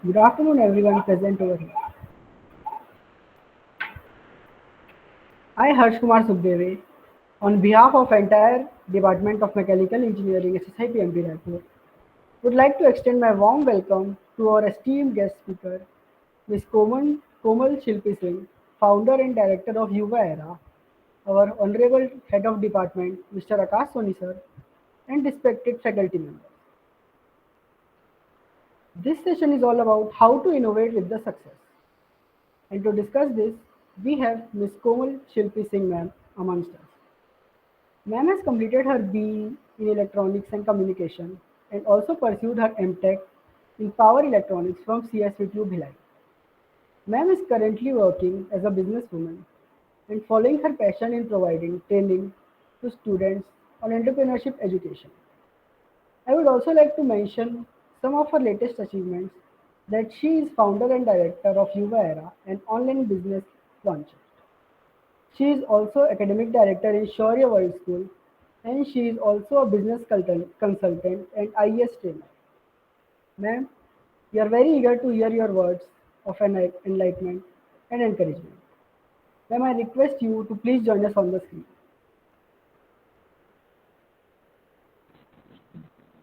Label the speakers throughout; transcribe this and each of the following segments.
Speaker 1: Good afternoon, everyone present over here. I, Harsh Kumar Sukhdevi, on behalf of entire Department of Mechanical Engineering, SSI PMP Raipur, would like to extend my warm welcome to our esteemed guest speaker, Ms. Komal Shilpi Singh, founder and director of Yuva Era, our honorable head of department, Mr. Akash Soni sir, and respected faculty members. This session is all about how to innovate with the success. And to discuss this, we have Ms. Komal Shilpi Singh ma'am amongst us. Ma'am has completed her BE in Electronics and Communication and also pursued her MTech in Power Electronics from CSVTU Bhilai. Ma'am is currently working as a businesswoman and following her passion in providing training to students on entrepreneurship education. I would also like to mention some of her latest achievements that she is founder and director of Yuva Era, an online business launcher. She is also academic director in Shaurya World School, and she is also a business consultant and IES trainer. Ma'am, we are very eager to hear your words of enlightenment and encouragement. Ma'am, I request you to please join us on the screen.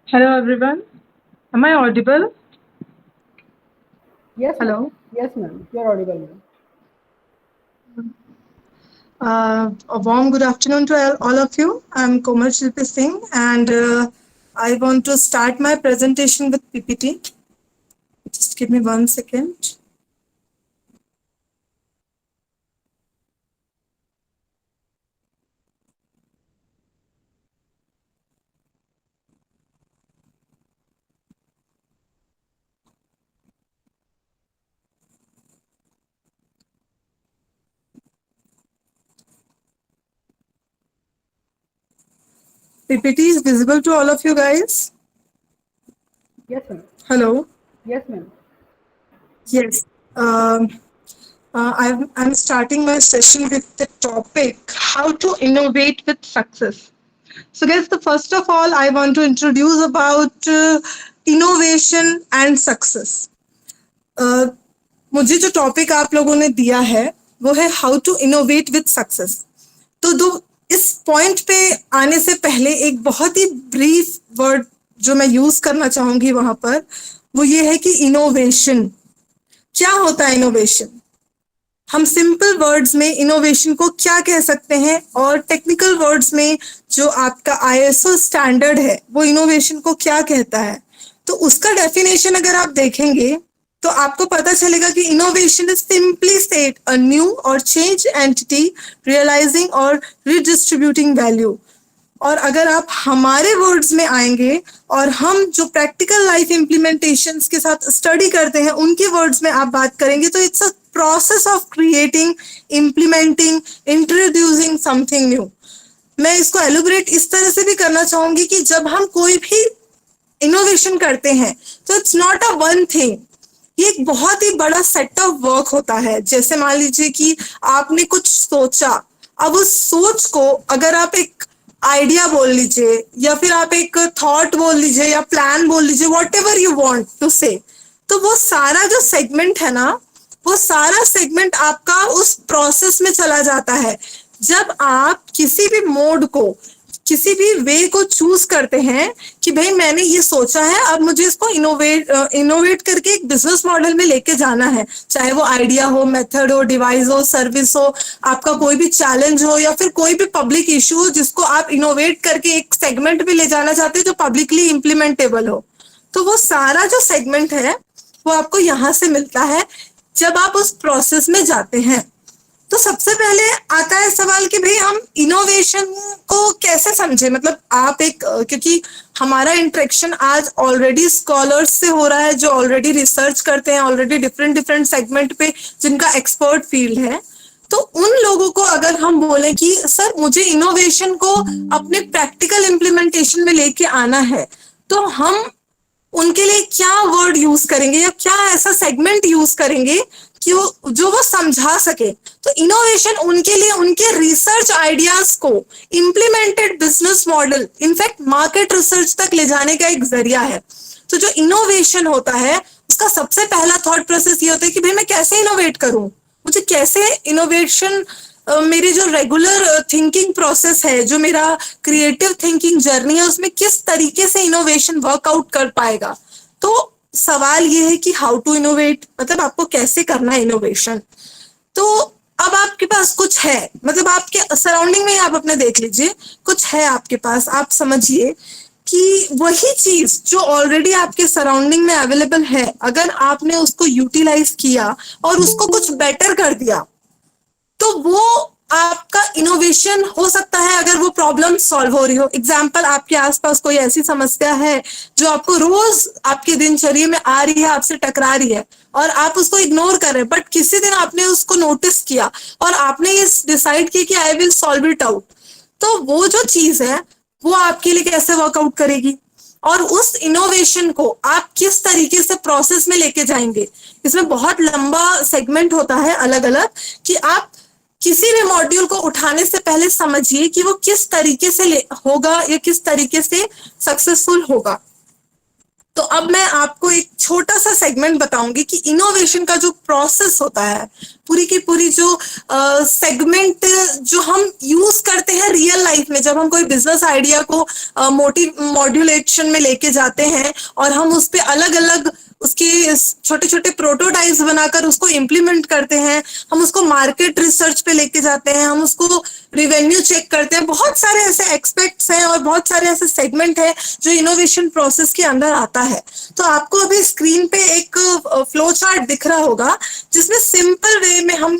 Speaker 2: Hello everyone. Am I audible?
Speaker 1: Yes, ma'am.
Speaker 2: Hello.
Speaker 1: Yes, ma'am. You are audible, ma'am.
Speaker 2: A warm good afternoon to all of you. I'm Komal Shilpi Singh and I want to start my presentation with PPT. Just give me 1 second. PPT is visible to all of you guys?
Speaker 1: Yes, ma'am.
Speaker 2: Hello.
Speaker 1: Yes, ma'am.
Speaker 2: Yes. I'm starting my session with the topic how to innovate with success. So, guys, the first of all, I want to introduce about innovation and success. मुझे जो topic आप लोगों ने दिया है वो है how to innovate with success. तो दो इस पॉइंट पे आने से पहले एक बहुत ही ब्रीफ वर्ड जो मैं यूज करना चाहूंगी वहां पर वो ये है कि इनोवेशन क्या होता है. इनोवेशन हम सिंपल वर्ड्स में इनोवेशन को क्या कह सकते हैं और टेक्निकल वर्ड्स में जो आपका आईएसओ स्टैंडर्ड है वो इनोवेशन को क्या कहता है. तो उसका डेफिनेशन अगर आप देखेंगे तो आपको पता चलेगा कि innovation is simply state a new और चेंज एंटिटी रियलाइजिंग और रिडिस्ट्रीब्यूटिंग वैल्यू. और अगर आप हमारे वर्ड्स में आएंगे और हम जो प्रैक्टिकल लाइफ इम्प्लीमेंटेशंस के साथ स्टडी करते हैं उनके वर्ड्स में आप बात करेंगे तो it's a process of creating, implementing, introducing something new. मैं इसको एलुबरेट इस तरह से भी करना चाहूंगी कि जब हम कोई भी इनोवेशन करते हैं तो it's not a one thing. ये एक बहुत ही बड़ा सेट ऑफ वर्क होता है. जैसे मान लीजिए कि आपने कुछ सोचा, अब उस सोच को अगर आप एक आइडिया बोल लीजिए या फिर आप एक थॉट बोल लीजिए या प्लान बोल लीजिए, whatever you want to say, तो वो सारा जो सेगमेंट है ना वो सारा सेगमेंट आपका उस प्रोसेस में चला जाता है. जब आप किसी भी मोड को किसी भी वे को चूज करते हैं कि भाई मैंने ये सोचा है अब मुझे इसको इनोवेट करके एक बिजनेस मॉडल में लेके जाना है, चाहे वो आइडिया हो, मेथड हो, डिवाइस हो, सर्विस हो, आपका कोई भी चैलेंज हो या फिर कोई भी पब्लिक इशू हो जिसको आप इनोवेट करके एक सेगमेंट में ले जाना चाहते हैं जो पब्लिकली इम्प्लीमेंटेबल हो. तो वो सारा जो सेगमेंट है वो आपको यहाँ से मिलता है जब आप उस प्रोसेस में जाते हैं. तो सबसे पहले आता है सवाल कि भाई हम इनोवेशन को कैसे समझे. मतलब आप एक क्योंकि हमारा इंटरेक्शन आज ऑलरेडी स्कॉलर्स से हो रहा है जो ऑलरेडी रिसर्च करते हैं, ऑलरेडी डिफरेंट डिफरेंट सेगमेंट पे जिनका एक्सपर्ट फील्ड है. तो उन लोगों को अगर हम बोलें कि सर मुझे इनोवेशन को अपने प्रैक्टिकल इम्प्लीमेंटेशन में लेके आना है तो हम उनके लिए क्या वर्ड यूज करेंगे या क्या ऐसा सेगमेंट यूज करेंगे कि वो समझा सके. तो इनोवेशन उनके लिए उनके रिसर्च आइडियाज को implemented business model, in fact market research तक ले जाने का एक जरिया है. तो जो इनोवेशन होता है उसका सबसे पहला थॉट प्रोसेस ये होता है कि भाई मैं कैसे इनोवेट करूं, मुझे कैसे इनोवेशन, मेरी जो रेगुलर थिंकिंग प्रोसेस है, जो मेरा क्रिएटिव थिंकिंग जर्नी है, उसमें किस तरीके से इनोवेशन वर्कआउट कर पाएगा। तो सवाल ये है कि हाउ टू इनोवेट, मतलब आपको कैसे करना है इनोवेशन। तो अब आपके पास कुछ है, मतलब आपके सराउंडिंग में आप अपने देख लीजिए, कुछ है आपके पास, आप समझिए कि वही चीज जो ऑलरेडी आपके सराउंडिंग में अवेलेबल है, अगर आपने उसको यूटिलाइज किया और उसको कुछ बेटर कर दिया, तो वो आपका इनोवेशन हो सकता है। अगर वो प्रॉब्लम सॉल्व हो रही हो, एग्जाम्पल आपके आसपास कोई ऐसी समस्या है जो आपको रोज आपके दिनचर्या में आ रही है, आपसे टकरा रही है और आप उसको इग्नोर कर रहे हैं, बट किसी दिन आपने उसको नोटिस किया और आपने ये डिसाइड किया कि I will solve it out, तो वो जो चीज है वो आपके लिए कैसे वर्कआउट करेगी और उस इनोवेशन को आप किस तरीके से प्रोसेस में लेके जाएंगे। इसमें बहुत लंबा सेगमेंट होता है अलग अलग, कि आप किसी भी मॉड्यूल को उठाने से पहले समझिए कि वो किस तरीके से होगा या किस तरीके से सक्सेसफुल होगा। तो अब मैं आपको एक छोटा सा सेगमेंट बताऊंगी कि इनोवेशन का जो प्रोसेस होता है, पूरी की पूरी जो सेगमेंट जो हम यूज करते हैं रियल लाइफ में, जब हम कोई बिजनेस आइडिया को मॉड्यूलेशन में लेके जाते हैं और हम उस पे अलग अलग उसके छोटे छोटे प्रोटोटाइप्स बनाकर उसको इम्प्लीमेंट करते हैं, हम उसको मार्केट रिसर्च पे लेके जाते हैं, हम उसको रिवेन्यू चेक करते हैं, बहुत सारे ऐसे एक्सपेक्ट्स हैं और बहुत सारे ऐसे सेगमेंट हैं जो इनोवेशन प्रोसेस के अंदर आता है। तो आपको अभी स्क्रीन पे एक फ्लो चार्ट दिख रहा होगा जिसमें सिंपल वे में हम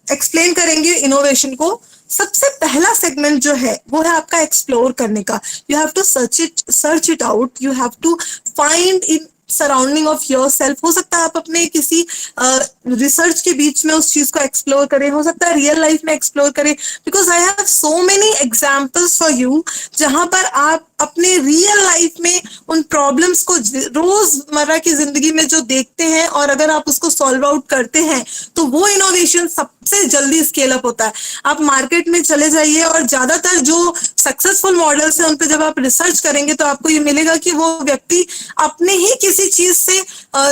Speaker 2: एक्सप्लेन करेंगे इनोवेशन को। सबसे पहला सेगमेंट जो है वो है आपका एक्सप्लोर करने का। You have to search it out, you have to find in surrounding of yourself. हो सकता है आप अपने किसी रिसर्च के बीच में उस चीज को एक्सप्लोर करें, हो सकता है रियल लाइफ में एक्सप्लोर करें, because I have so many examples for you जहां पर आप अपने रियल लाइफ में उन प्रॉब्लम्स को रोजमर्रा की जिंदगी में जो देखते हैं और अगर आप उसको सॉल्व आउट करते हैं तो वो इनोवेशन सबसे जल्दी स्केल अप होता है। आप मार्केट में चले जाइए और ज्यादातर जो सक्सेसफुल मॉडल्स हैं उन पे जब आप रिसर्च करेंगे तो आपको ये मिलेगा कि वो व्यक्ति अपने ही किसी चीज से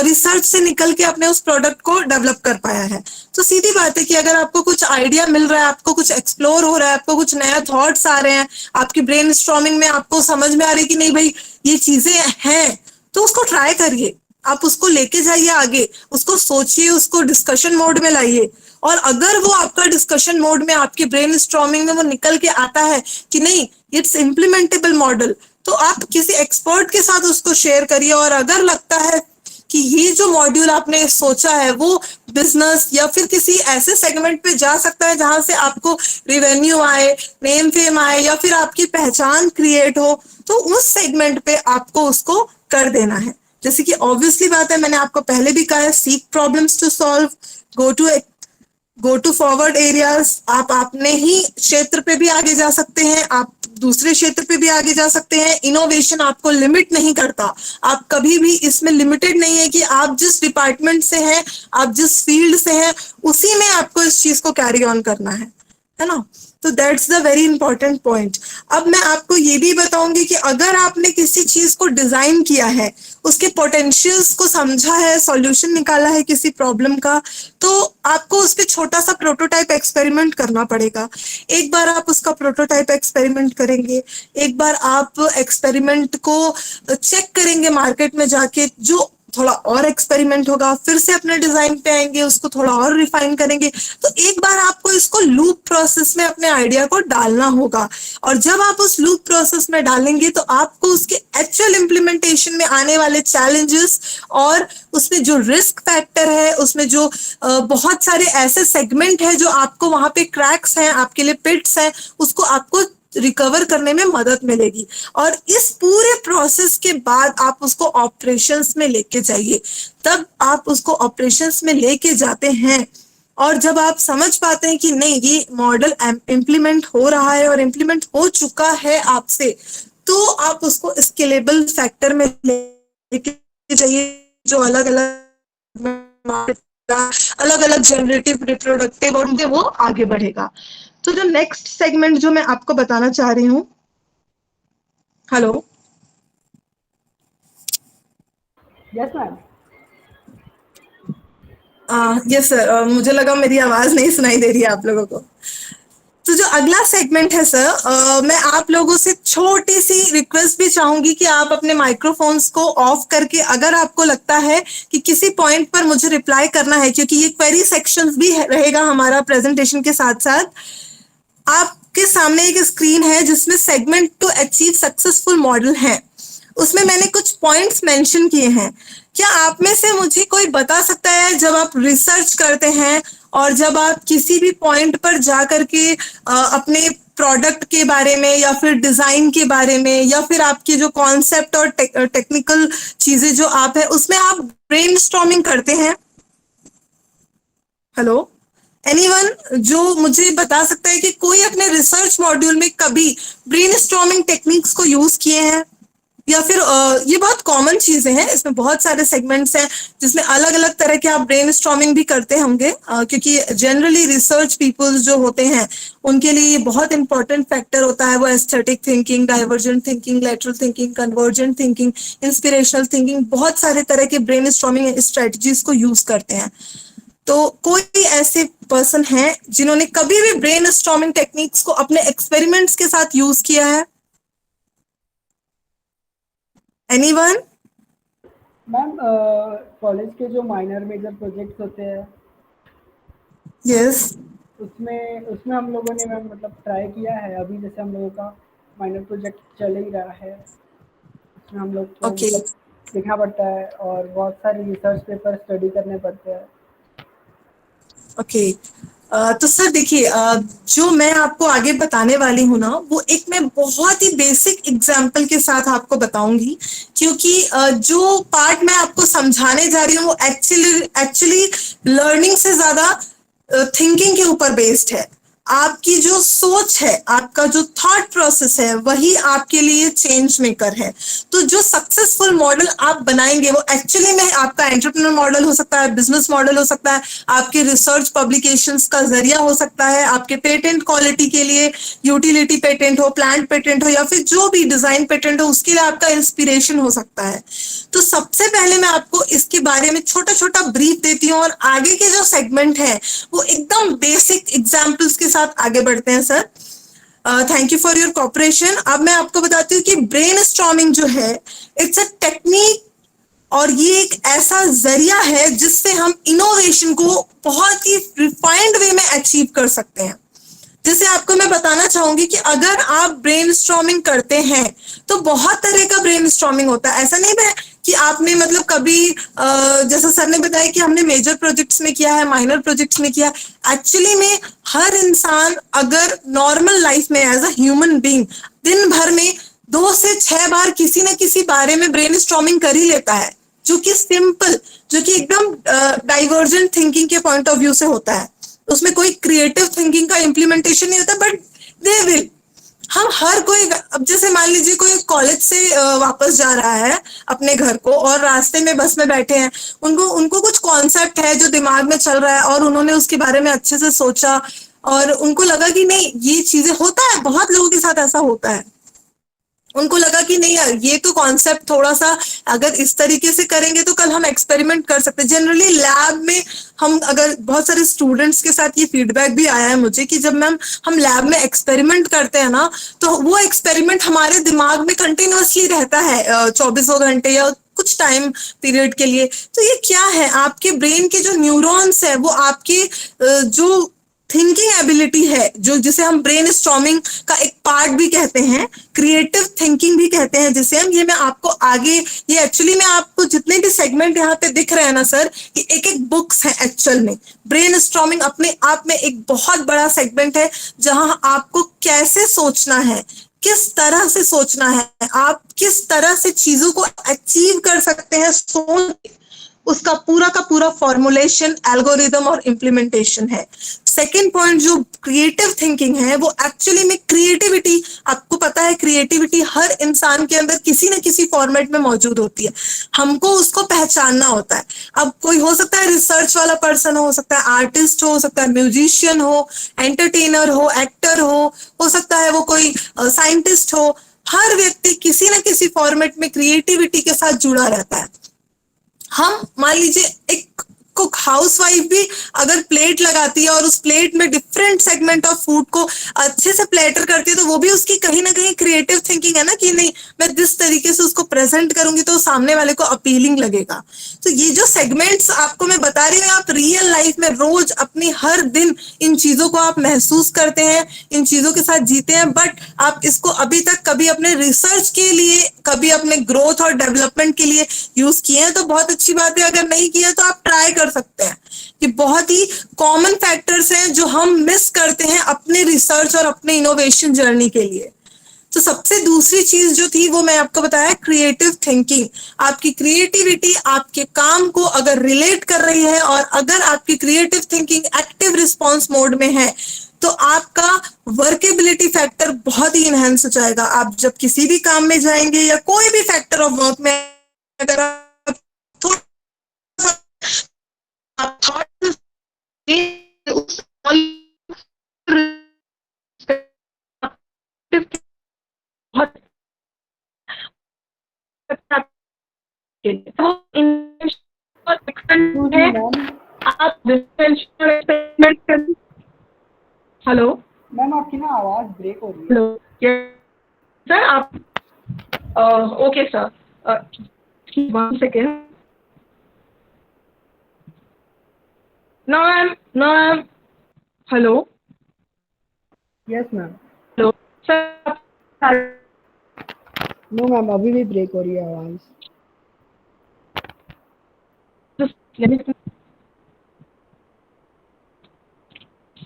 Speaker 2: रिसर्च से निकल के अपने उस प्रोडक्ट को डेवलप कर पाया है। तो सीधी बात है कि अगर आपको कुछ आइडिया मिल रहा है, आपको कुछ एक्सप्लोर हो रहा है, आपको कुछ नया थॉट्स आ रहे हैं, आपकी ब्रेन स्टॉर्मिंग में आपको समझ में आ रही है कि नहीं भाई ये चीजें हैं, तो उसको ट्राई करिए, आप उसको लेके जाइए आगे, उसको सोचिए, उसको डिस्कशन मोड में लाइए। और अगर वो आपका डिस्कशन मोड में आपकी ब्रेन स्टॉर्मिंग में वो निकल के आता है कि नहीं इट्स इम्प्लीमेंटेबल मॉडल, तो आप किसी एक्सपर्ट के साथ उसको शेयर करिए। और अगर लगता है कि ये जो मॉड्यूल आपने सोचा है वो बिजनेस या फिर किसी ऐसे सेगमेंट पे जा सकता है जहां से आपको रिवेन्यू आए, नेम फेम आए या फिर आपकी पहचान क्रिएट हो, तो उस सेगमेंट पे आपको उसको कर देना है। जैसे कि ऑब्वियसली बात है, मैंने आपको पहले भी कहा है, seek problems to solve, go to forward areas. आप अपने ही क्षेत्र पे भी आगे जा सकते हैं, आप दूसरे क्षेत्र पे भी आगे जा सकते हैं। इनोवेशन आपको लिमिट नहीं करता, आप कभी भी इसमें लिमिटेड नहीं है कि आप जिस डिपार्टमेंट से हैं, आप जिस फील्ड से हैं, उसी में आपको इस चीज को कैरी ऑन करना है ना। तो that's the very important point. अब मैं आपको ये भी बताऊंगी कि अगर आपने किसी चीज को डिजाइन किया है, उसके पोटेंशियल्स को समझा है, सॉल्यूशन निकाला है किसी प्रॉब्लम का, तो आपको उस पर छोटा सा प्रोटोटाइप एक्सपेरिमेंट करना पड़ेगा। एक बार आप उसका प्रोटोटाइप एक्सपेरिमेंट करेंगे, एक बार आप एक्सपेरिमेंट को चेक करेंगे मार्केट में जाके, जो थोड़ा और एक्सपेरिमेंट होगा, फिर से अपने डिजाइन पे आएंगे, उसको थोड़ा और रिफाइन करेंगे। तो एक बार आपको इसको लूप प्रोसेस में अपने आइडिया को डालना होगा, और जब आप उस लूप प्रोसेस में डालेंगे तो आपको उसके एक्चुअल इम्प्लीमेंटेशन में आने वाले चैलेंजेस और उसमें जो रिस्क फैक्टर है, उसमें जो बहुत सारे ऐसे सेगमेंट है जो आपको वहां पे क्रैक्स हैं, आपके लिए पिट्स हैं, उसको आपको रिकवर करने में मदद मिलेगी। और इस पूरे प्रोसेस के बाद आप उसको ऑपरेशंस में लेके जाइए। तब आप उसको ऑपरेशंस में लेके जाते हैं और जब आप समझ पाते हैं कि नहीं ये मॉडल इम्प्लीमेंट हो रहा है और इम्प्लीमेंट हो चुका है आपसे, तो आप उसको स्केलेबल फैक्टर में लेके जाइए, जो अलग अलग जनरेटिव, रिप्रोडक्टिव और वो आगे बढ़ेगा। तो जो नेक्स्ट सेगमेंट जो मैं आपको बताना चाह रही हूँ, hello,
Speaker 1: Yes, ma'am.
Speaker 2: Yes sir, मुझे लगा मेरी आवाज नहीं सुनाई दे रही है आप लोगों को। तो जो अगला सेगमेंट है सर, मैं आप लोगों से छोटी सी रिक्वेस्ट भी चाहूंगी कि आप अपने माइक्रोफोन्स को ऑफ करके, अगर आपको लगता है कि किसी पॉइंट पर मुझे रिप्लाई करना है, क्योंकि ये क्वेरी सेक्शन भी रहेगा हमारा प्रेजेंटेशन के साथ साथ। आपके सामने एक स्क्रीन है जिसमें segment to achieve successful model है, उसमें मैंने कुछ पॉइंट्स मेंशन किए हैं। क्या आप में से मुझे कोई बता सकता है, जब आप रिसर्च करते हैं और जब आप किसी भी पॉइंट पर जा करके अपने प्रोडक्ट के बारे में या फिर डिजाइन के बारे में या फिर आपके जो कॉन्सेप्ट और टेक्निकल चीजें जो आप है उसमें आप ब्रेनस्टॉर्मिंग करते हैं? हेलो, एनीवन जो मुझे बता सकता है कि कोई अपने रिसर्च मॉड्यूल में कभी ब्रेनस्टॉर्मिंग टेक्निक्स को यूज किए हैं? या फिर ये बहुत कॉमन चीजें हैं, इसमें बहुत सारे सेगमेंट्स हैं जिसमें अलग अलग तरह के आप ब्रेनस्टॉर्मिंग भी करते होंगे, क्योंकि जनरली रिसर्च पीपल्स जो होते हैं उनके लिए ये बहुत इंपॉर्टेंट फैक्टर होता है। वो aesthetic thinking, divergent thinking, lateral thinking, convergent thinking, inspirational thinking, बहुत सारे तरह के ब्रेनस्टॉर्मिंग स्ट्रेटजीज को यूज करते हैं। तो कोई ऐसे पर्सन हैं जिन्होंने कभी भी ब्रेनस्टॉर्मिंग टेक्निक्स को अपने एक्सपेरिमेंट्स के साथ यूज किया है? एनीवन?
Speaker 1: मैम, कॉलेज के जो माइनर मेजर प्रोजेक्ट्स होते हैं
Speaker 2: यस।
Speaker 1: उसमें उसमें हम लोगों ने मैम मतलब ट्राई किया है। अभी जैसे हम लोगों का माइनर प्रोजेक्ट चल ही रहा है, उसमें हम लोग को
Speaker 2: ओके।
Speaker 1: मतलब लिखना पड़ता है और बहुत सारे रिसर्च पेपर स्टडी करने पड़ते हैं।
Speaker 2: ओके। तो सर देखिए, जो मैं आपको आगे बताने वाली हूँ ना, वो एक मैं बहुत ही बेसिक एग्जाम्पल के साथ आपको बताऊंगी, क्योंकि जो पार्ट मैं आपको समझाने जा रही हूँ वो एक्चुअली लर्निंग से ज्यादा थिंकिंग के ऊपर बेस्ड है। आपकी जो सोच है, आपका जो थॉट प्रोसेस है, वही आपके लिए चेंज मेकर है। तो जो सक्सेसफुल मॉडल आप बनाएंगे वो एक्चुअली में आपका एंटरप्रेन्योर मॉडल हो सकता है, बिजनेस मॉडल हो सकता है, आपके रिसर्च पब्लिकेशंस का जरिया हो सकता है, आपके पेटेंट क्वालिटी के लिए यूटिलिटी पेटेंट हो, प्लांट पेटेंट हो, या फिर जो भी डिजाइन पेटेंट हो उसके लिए आपका इंस्पिरेशन हो सकता है। तो सबसे पहले मैं आपको इसके बारे में छोटा छोटा ब्रीफ देती हूँ और आगे के जो सेगमेंट है वो एकदम बेसिक एग्जाम्पल्स के साथ आगे बढ़ते हैं sir. Thank you for your cooperation. अब मैं आपको बताती हूँ कि ब्रेनस्टॉर्मिंग जो है, इट्स अ टेक्निक और ये एक ऐसा जरिया है जिससे हम इनोवेशन को बहुत ही रिफाइंड वे में अचीव कर सकते हैं। जैसे आपको मैं बताना चाहूंगी कि अगर आप ब्रेनस्टॉर्मिंग करते हैं तो बहुत तरह का ब्रेनस्टॉर्मिंग होता है। ऐसा नहीं है कि आपने मतलब कभी जैसा सर ने बताया कि हमने मेजर प्रोजेक्ट्स में किया है, माइनर प्रोजेक्ट्स में किया। एक्चुअली में हर इंसान अगर नॉर्मल लाइफ में एज अ ह्यूमन बीइंग दिन भर में 2 से 6 बार किसी न किसी बारे में ब्रेनस्टॉर्मिंग कर ही लेता है, जो कि सिंपल, जो कि एकदम डाइवर्जेंट थिंकिंग के पॉइंट ऑफ व्यू से होता है। उसमें कोई क्रिएटिव थिंकिंग का इम्प्लीमेंटेशन नहीं होता, बट दे विल। हम हर कोई, अब जैसे मान लीजिए कोई कॉलेज से वापस जा रहा है अपने घर को और रास्ते में बस में बैठे हैं, उनको उनको कुछ कॉन्सेप्ट है जो दिमाग में चल रहा है और उन्होंने उसके बारे में अच्छे से सोचा और उनको लगा कि नहीं ये चीजें, होता है बहुत लोगों के साथ ऐसा होता है, उनको लगा कि नहीं यार ये तो कॉन्सेप्ट थोड़ा सा अगर इस तरीके से करेंगे तो कल हम एक्सपेरिमेंट कर सकते हैं। जनरली लैब में हम, अगर बहुत सारे स्टूडेंट्स के साथ ये फीडबैक भी आया है मुझे कि जब मैम हम लैब में एक्सपेरिमेंट करते हैं ना, तो वो एक्सपेरिमेंट हमारे दिमाग में कंटिन्यूअसली रहता है 24 घंटे या कुछ टाइम पीरियड के लिए। तो ये क्या है, आपके ब्रेन के जो न्यूरॉन्स है वो आपके जो थिंकिंग एबिलिटी है, जो जिसे हम ब्रेन स्टॉर्मिंग का एक पार्ट भी कहते हैं, क्रिएटिव थिंकिंग भी कहते हैं जिसे हम, ये मैं आपको आगे, ये एक्चुअली में आपको जितने भी सेगमेंट यहाँ पे दिख रहे हैं ना सर, ये एक एक बुक्स है एक्चुअल में। ब्रेन स्टॉर्मिंग अपने आप में एक बहुत बड़ा सेगमेंट है जहां आपको कैसे सोचना है, किस तरह से सोचना है, आप किस तरह से चीजों को अचीव कर सकते हैं सोच, उसका पूरा का पूरा फॉर्मुलेशन, एल्गोरिदम और इम्प्लीमेंटेशन है। सेकेंड पॉइंट जो क्रिएटिव थिंकिंग है, वो एक्चुअली में क्रिएटिविटी, आपको पता है क्रिएटिविटी हर इंसान के अंदर किसी न किसी फॉर्मेट में मौजूद होती है, हमको उसको पहचानना होता है। अब कोई हो सकता है रिसर्च वाला पर्सन हो सकता है आर्टिस्ट हो सकता है म्यूजिशियन हो, एंटरटेनर हो, एक्टर हो सकता है वो कोई साइंटिस्ट हो। हर व्यक्ति किसी न किसी फॉर्मेट में क्रिएटिविटी के साथ जुड़ा रहता है। हम मान लीजिए एक कुक हाउसवाइफ भी अगर प्लेट लगाती है और उस प्लेट में डिफरेंट सेगमेंट ऑफ फूड को अच्छे से प्लेटर करती है, तो वो भी उसकी कहीं ना कहीं क्रिएटिव थिंकिंग है ना, कि नहीं मैं जिस तरीके से उसको प्रेजेंट करूंगी तो सामने वाले को अपीलिंग लगेगा। तो ये जो सेगमेंट्स आपको मैं बता रही हूँ, आप रियल लाइफ में रोज अपनी हर दिन इन चीजों को आप महसूस करते हैं, इन चीजों के साथ जीते हैं, बट आप इसको अभी तक कभी अपने रिसर्च के लिए, कभी अपने ग्रोथ और डेवलपमेंट के लिए यूज किए हैं तो बहुत अच्छी बात है, अगर नहीं किया तो आप ट्राई कर सकते हैं। कि बहुत ही कॉमन फैक्टर्स हैं जो हम मिस करते हैं अपने रिसर्च और अपने इनोवेशन जर्नी के लिए। तो सबसे दूसरी चीज जो थी वो मैं आपको बताया, क्रिएटिव थिंकिंग। आपकी क्रिएटिविटी आपके काम को अगर रिलेट कर रही है और अगर आपकी creative thinking active response mode में है तो आपका वर्केबिलिटी फैक्टर बहुत ही इनहेंस हो जाएगा। आप जब किसी भी काम में जाएंगे या कोई भी फैक्टर ऑफ वर्क में अगर आप थोड़ा सा थॉट उस बहुत तो
Speaker 1: Excuse me,
Speaker 2: है
Speaker 1: ma'am.
Speaker 2: आप एक्सपेरिमेंट कर। हेलो
Speaker 1: मैम आपकी ना आवाज ब्रेक हो रही है।
Speaker 2: हेलो सर आप okay sir, one second. No ma'am hello
Speaker 1: yes ma'am.
Speaker 2: Hello sir.
Speaker 1: No ma'am, अभी भी ब्रेक हो रही है आवाज।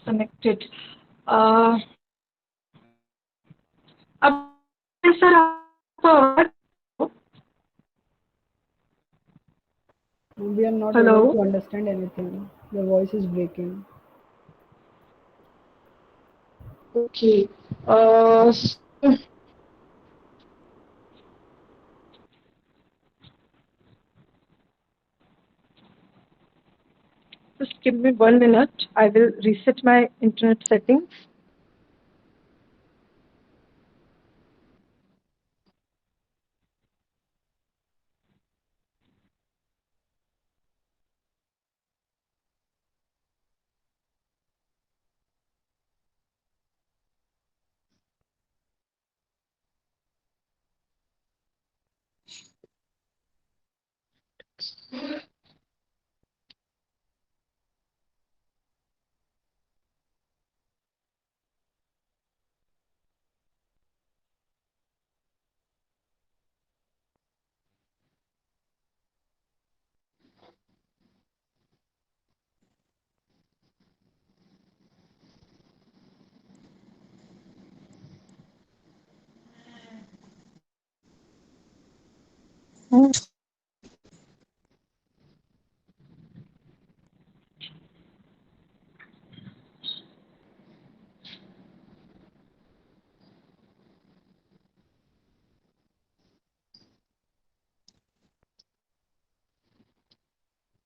Speaker 2: कनेक्टेड अब सर आपको
Speaker 1: We are not
Speaker 2: hello
Speaker 1: able to understand anything. Your voice is breaking.
Speaker 2: Okay just give me 1 minute, I will reset my internet settings.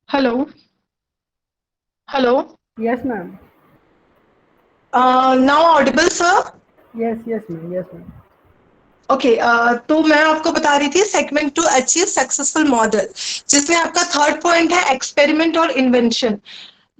Speaker 2: Hello. Hello.
Speaker 1: Yes ma'am.
Speaker 2: Now audible, sir?
Speaker 1: Yes ma'am. Yes ma'am.
Speaker 2: Okay तो मैं आपको बता रही थी segment to achieve successful model, जिसमें आपका third point है experiment और इन्वेंशन।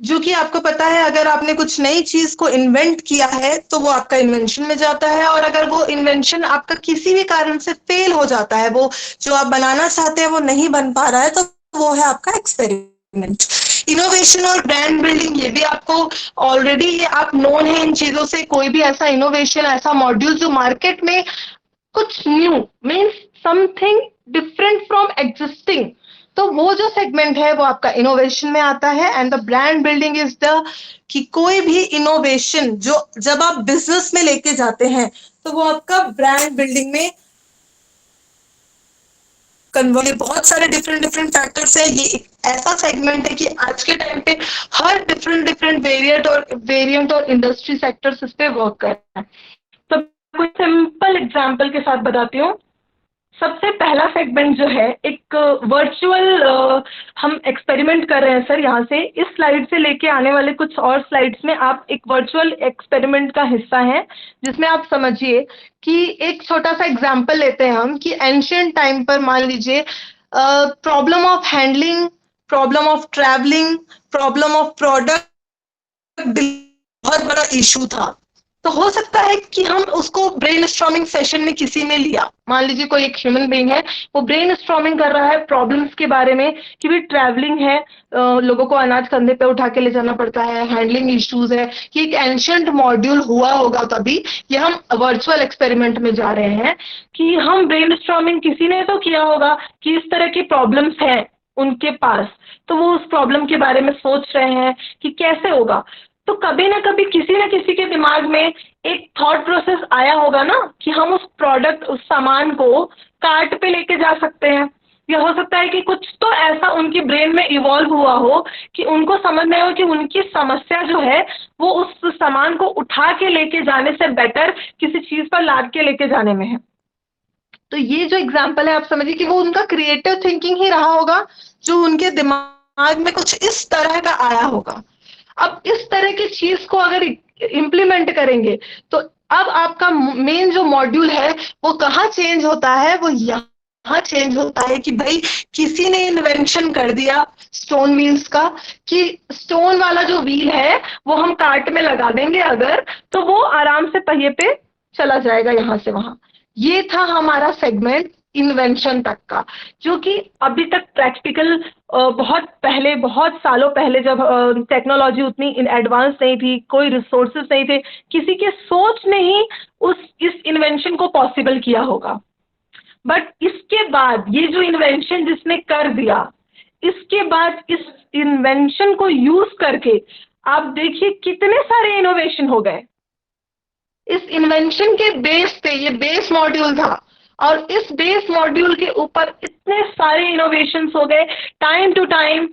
Speaker 2: जो कि आपको पता है, अगर आपने कुछ नई चीज को इन्वेंट किया है तो वो आपका इन्वेंशन में जाता है, और अगर वो इन्वेंशन आपका किसी भी कारण से फेल हो जाता है, वो जो आप बनाना चाहते हैं वो नहीं बन पा रहा है, तो वो है आपका एक्सपेरिमेंट। इनोवेशन और ब्रांड बिल्डिंग, ये भी आपको ऑलरेडी ये आप नोन है इन चीजों से। कोई भी ऐसा इनोवेशन, ऐसा मॉड्यूल जो मार्केट में कुछ new means something different from existing, तो वो जो सेगमेंट है वो आपका इनोवेशन में आता है। And the brand building is the कि कोई भी इनोवेशन जो जब आप बिजनेस में लेके जाते हैं तो वो आपका ब्रांड बिल्डिंग में कन्वर्ट। बहुत सारे डिफरेंट डिफरेंट फैक्टर्स है। ये एक ऐसा सेगमेंट है कि आज के टाइम पे हर डिफरेंट डिफरेंट वेरिएंट और इंडस्ट्री सेक्टर्स इस पे वर्क कर रहे हैं। तो कुछ सिंपल एग्जांपल के साथ बताती हूँ। सबसे पहला सेगमेंट जो है एक वर्चुअल हम एक्सपेरिमेंट कर रहे हैं सर। यहाँ से इस स्लाइड से लेके आने वाले कुछ और स्लाइड्स में आप एक वर्चुअल एक्सपेरिमेंट का हिस्सा हैं, जिसमें आप समझिए कि एक छोटा सा एग्जांपल लेते हैं हम कि एंशिएंट टाइम पर मान लीजिए problem of handling problem of travelling, problem of product बहुत बड़ा इशू था। तो हो सकता है कि हम उसको ब्रेन स्ट्रॉमिंग सेशन में किसी ने लिया, मान लीजिए कोई एक ह्यूमन बीइंग है, वो ब्रेन स्ट्रॉमिंग कर रहा है प्रॉब्लम्स के बारे में कि भाई ट्रैवलिंग है, लोगों को अनाज कंधे पे उठा के ले जाना पड़ता है, हैंडलिंग इश्यूज है। कि एक एंशियंट मॉड्यूल हुआ होगा तभी, ये हम वर्चुअल एक्सपेरिमेंट में जा रहे हैं कि हम ब्रेन स्ट्रॉमिंग किसी ने तो किया होगा कि इस तरह की प्रॉब्लम्स हैं उनके पास, तो वो उस प्रॉब्लम के बारे में सोच रहे हैं कि कैसे होगा। तो कभी ना कभी किसी न किसी के दिमाग में एक थॉट प्रोसेस आया होगा ना कि हम उस प्रोडक्ट, उस सामान को कार्ट पे लेके जा सकते हैं। या हो सकता है कि कुछ तो ऐसा उनकी ब्रेन में इवॉल्व हुआ हो कि उनको समझ में हो कि उनकी समस्या जो है वो उस सामान को उठा के लेके जाने से बेटर किसी चीज पर लाद के लेके जाने में है। तो ये जो एग्जाम्पल है, आप समझिए कि वो उनका क्रिएटिव थिंकिंग ही रहा होगा, जो उनके दिमाग में कुछ इस तरह का आया होगा। अब इस तरह की चीज को अगर इम्प्लीमेंट करेंगे तो अब आपका मेन जो मॉड्यूल है वो कहाँ चेंज होता है, वो यहाँ चेंज होता है कि भाई किसी ने इन्वेंशन कर दिया स्टोन व्हील्स का, कि स्टोन वाला जो व्हील है वो हम कार्ट में लगा देंगे अगर, तो वो आराम से पहिए पे चला जाएगा यहाँ से वहां। ये था हमारा सेगमेंट इन्वेंशन तक का, जो कि अभी तक प्रैक्टिकल बहुत पहले, बहुत सालों पहले, जब टेक्नोलॉजी उतनी एडवांस नहीं थी, कोई रिसोर्सेज नहीं थे, किसी के सोच ने ही इस इन्वेंशन को पॉसिबल किया होगा। बट इसके बाद ये जो इन्वेंशन जिसने कर दिया, इसके बाद इस इन्वेंशन को यूज करके आप देखिए कितने सारे इनोवेशन हो गए। इस इन्वेंशन के बेस पे, ये बेस मॉड्यूल था, और इस बेस मॉड्यूल के ऊपर इतने सारे इनोवेशंस हो गए। टाइम टू टाइम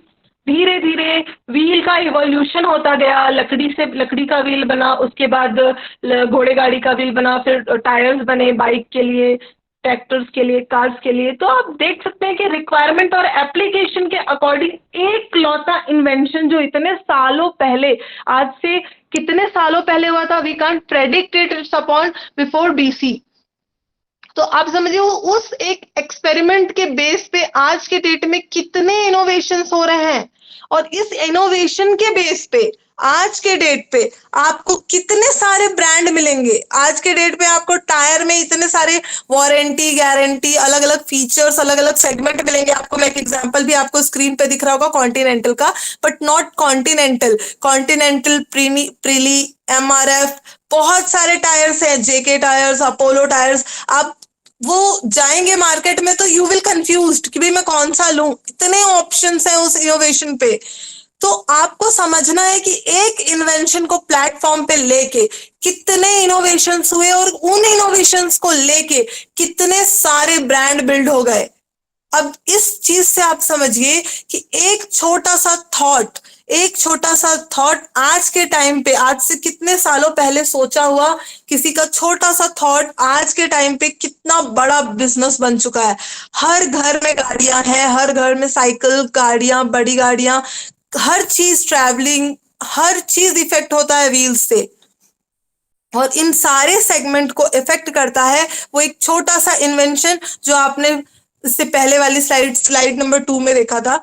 Speaker 2: धीरे धीरे व्हील का इवोल्यूशन होता गया, लकड़ी से लकड़ी का व्हील बना, उसके बाद घोड़े गाड़ी का व्हील बना, फिर टायर्स बने बाइक के लिए, ट्रैक्टर्स के लिए, कार्स के लिए। तो आप देख सकते हैं कि रिक्वायरमेंट और एप्लीकेशन के अकॉर्डिंग एक लौता इन्वेंशन जो इतने सालों पहले, आज से कितने सालों पहले हुआ था, we can't predict it, it's upon before BC. तो आप समझिए वो उस एक एक्सपेरिमेंट के बेस पे आज के डेट में कितने इनोवेशंस हो रहे हैं, और इस इनोवेशन के बेस पे आज के डेट पे आपको कितने सारे ब्रांड मिलेंगे। आज के डेट पे आपको टायर में इतने सारे वारंटी, गारंटी, अलग अलग फीचर्स, अलग अलग सेगमेंट मिलेंगे आपको। मैं एक एग्जांपल भी आपको स्क्रीन पे दिख रहा होगा कॉन्टिनेंटल का, but not continental, continental, Pirelli, MRF, बहुत सारे टायर्स हैं, जेके टायर्स, अपोलो टायर्स। आप वो जाएंगे मार्केट में तो यू विल कंफ्यूज्ड कि भाई मैं कौन सा लूं, इतने ऑप्शंस हैं उस इनोवेशन पे। तो आपको समझना है कि एक इन्वेंशन को प्लेटफॉर्म पे लेके कितने इनोवेशंस हुए, और उन इनोवेशंस को लेके कितने सारे ब्रांड बिल्ड हो गए। अब इस चीज से आप समझिए कि एक छोटा सा थॉट, एक छोटा सा थॉट आज के टाइम पे, आज से कितने सालों पहले सोचा हुआ किसी का छोटा सा थॉट आज के टाइम पे कितना बड़ा बिजनेस बन चुका है। हर घर में गाड़ियां हैं, हर घर में साइकिल, गाड़ियां, बड़ी गाड़ियां, हर चीज, ट्रैवलिंग, हर चीज इफेक्ट होता है व्हील्स से। और इन सारे सेगमेंट को इफेक्ट करता है वो एक छोटा सा इन्वेंशन जो आपने इससे पहले वाली स्लाइड नंबर 2 में देखा था।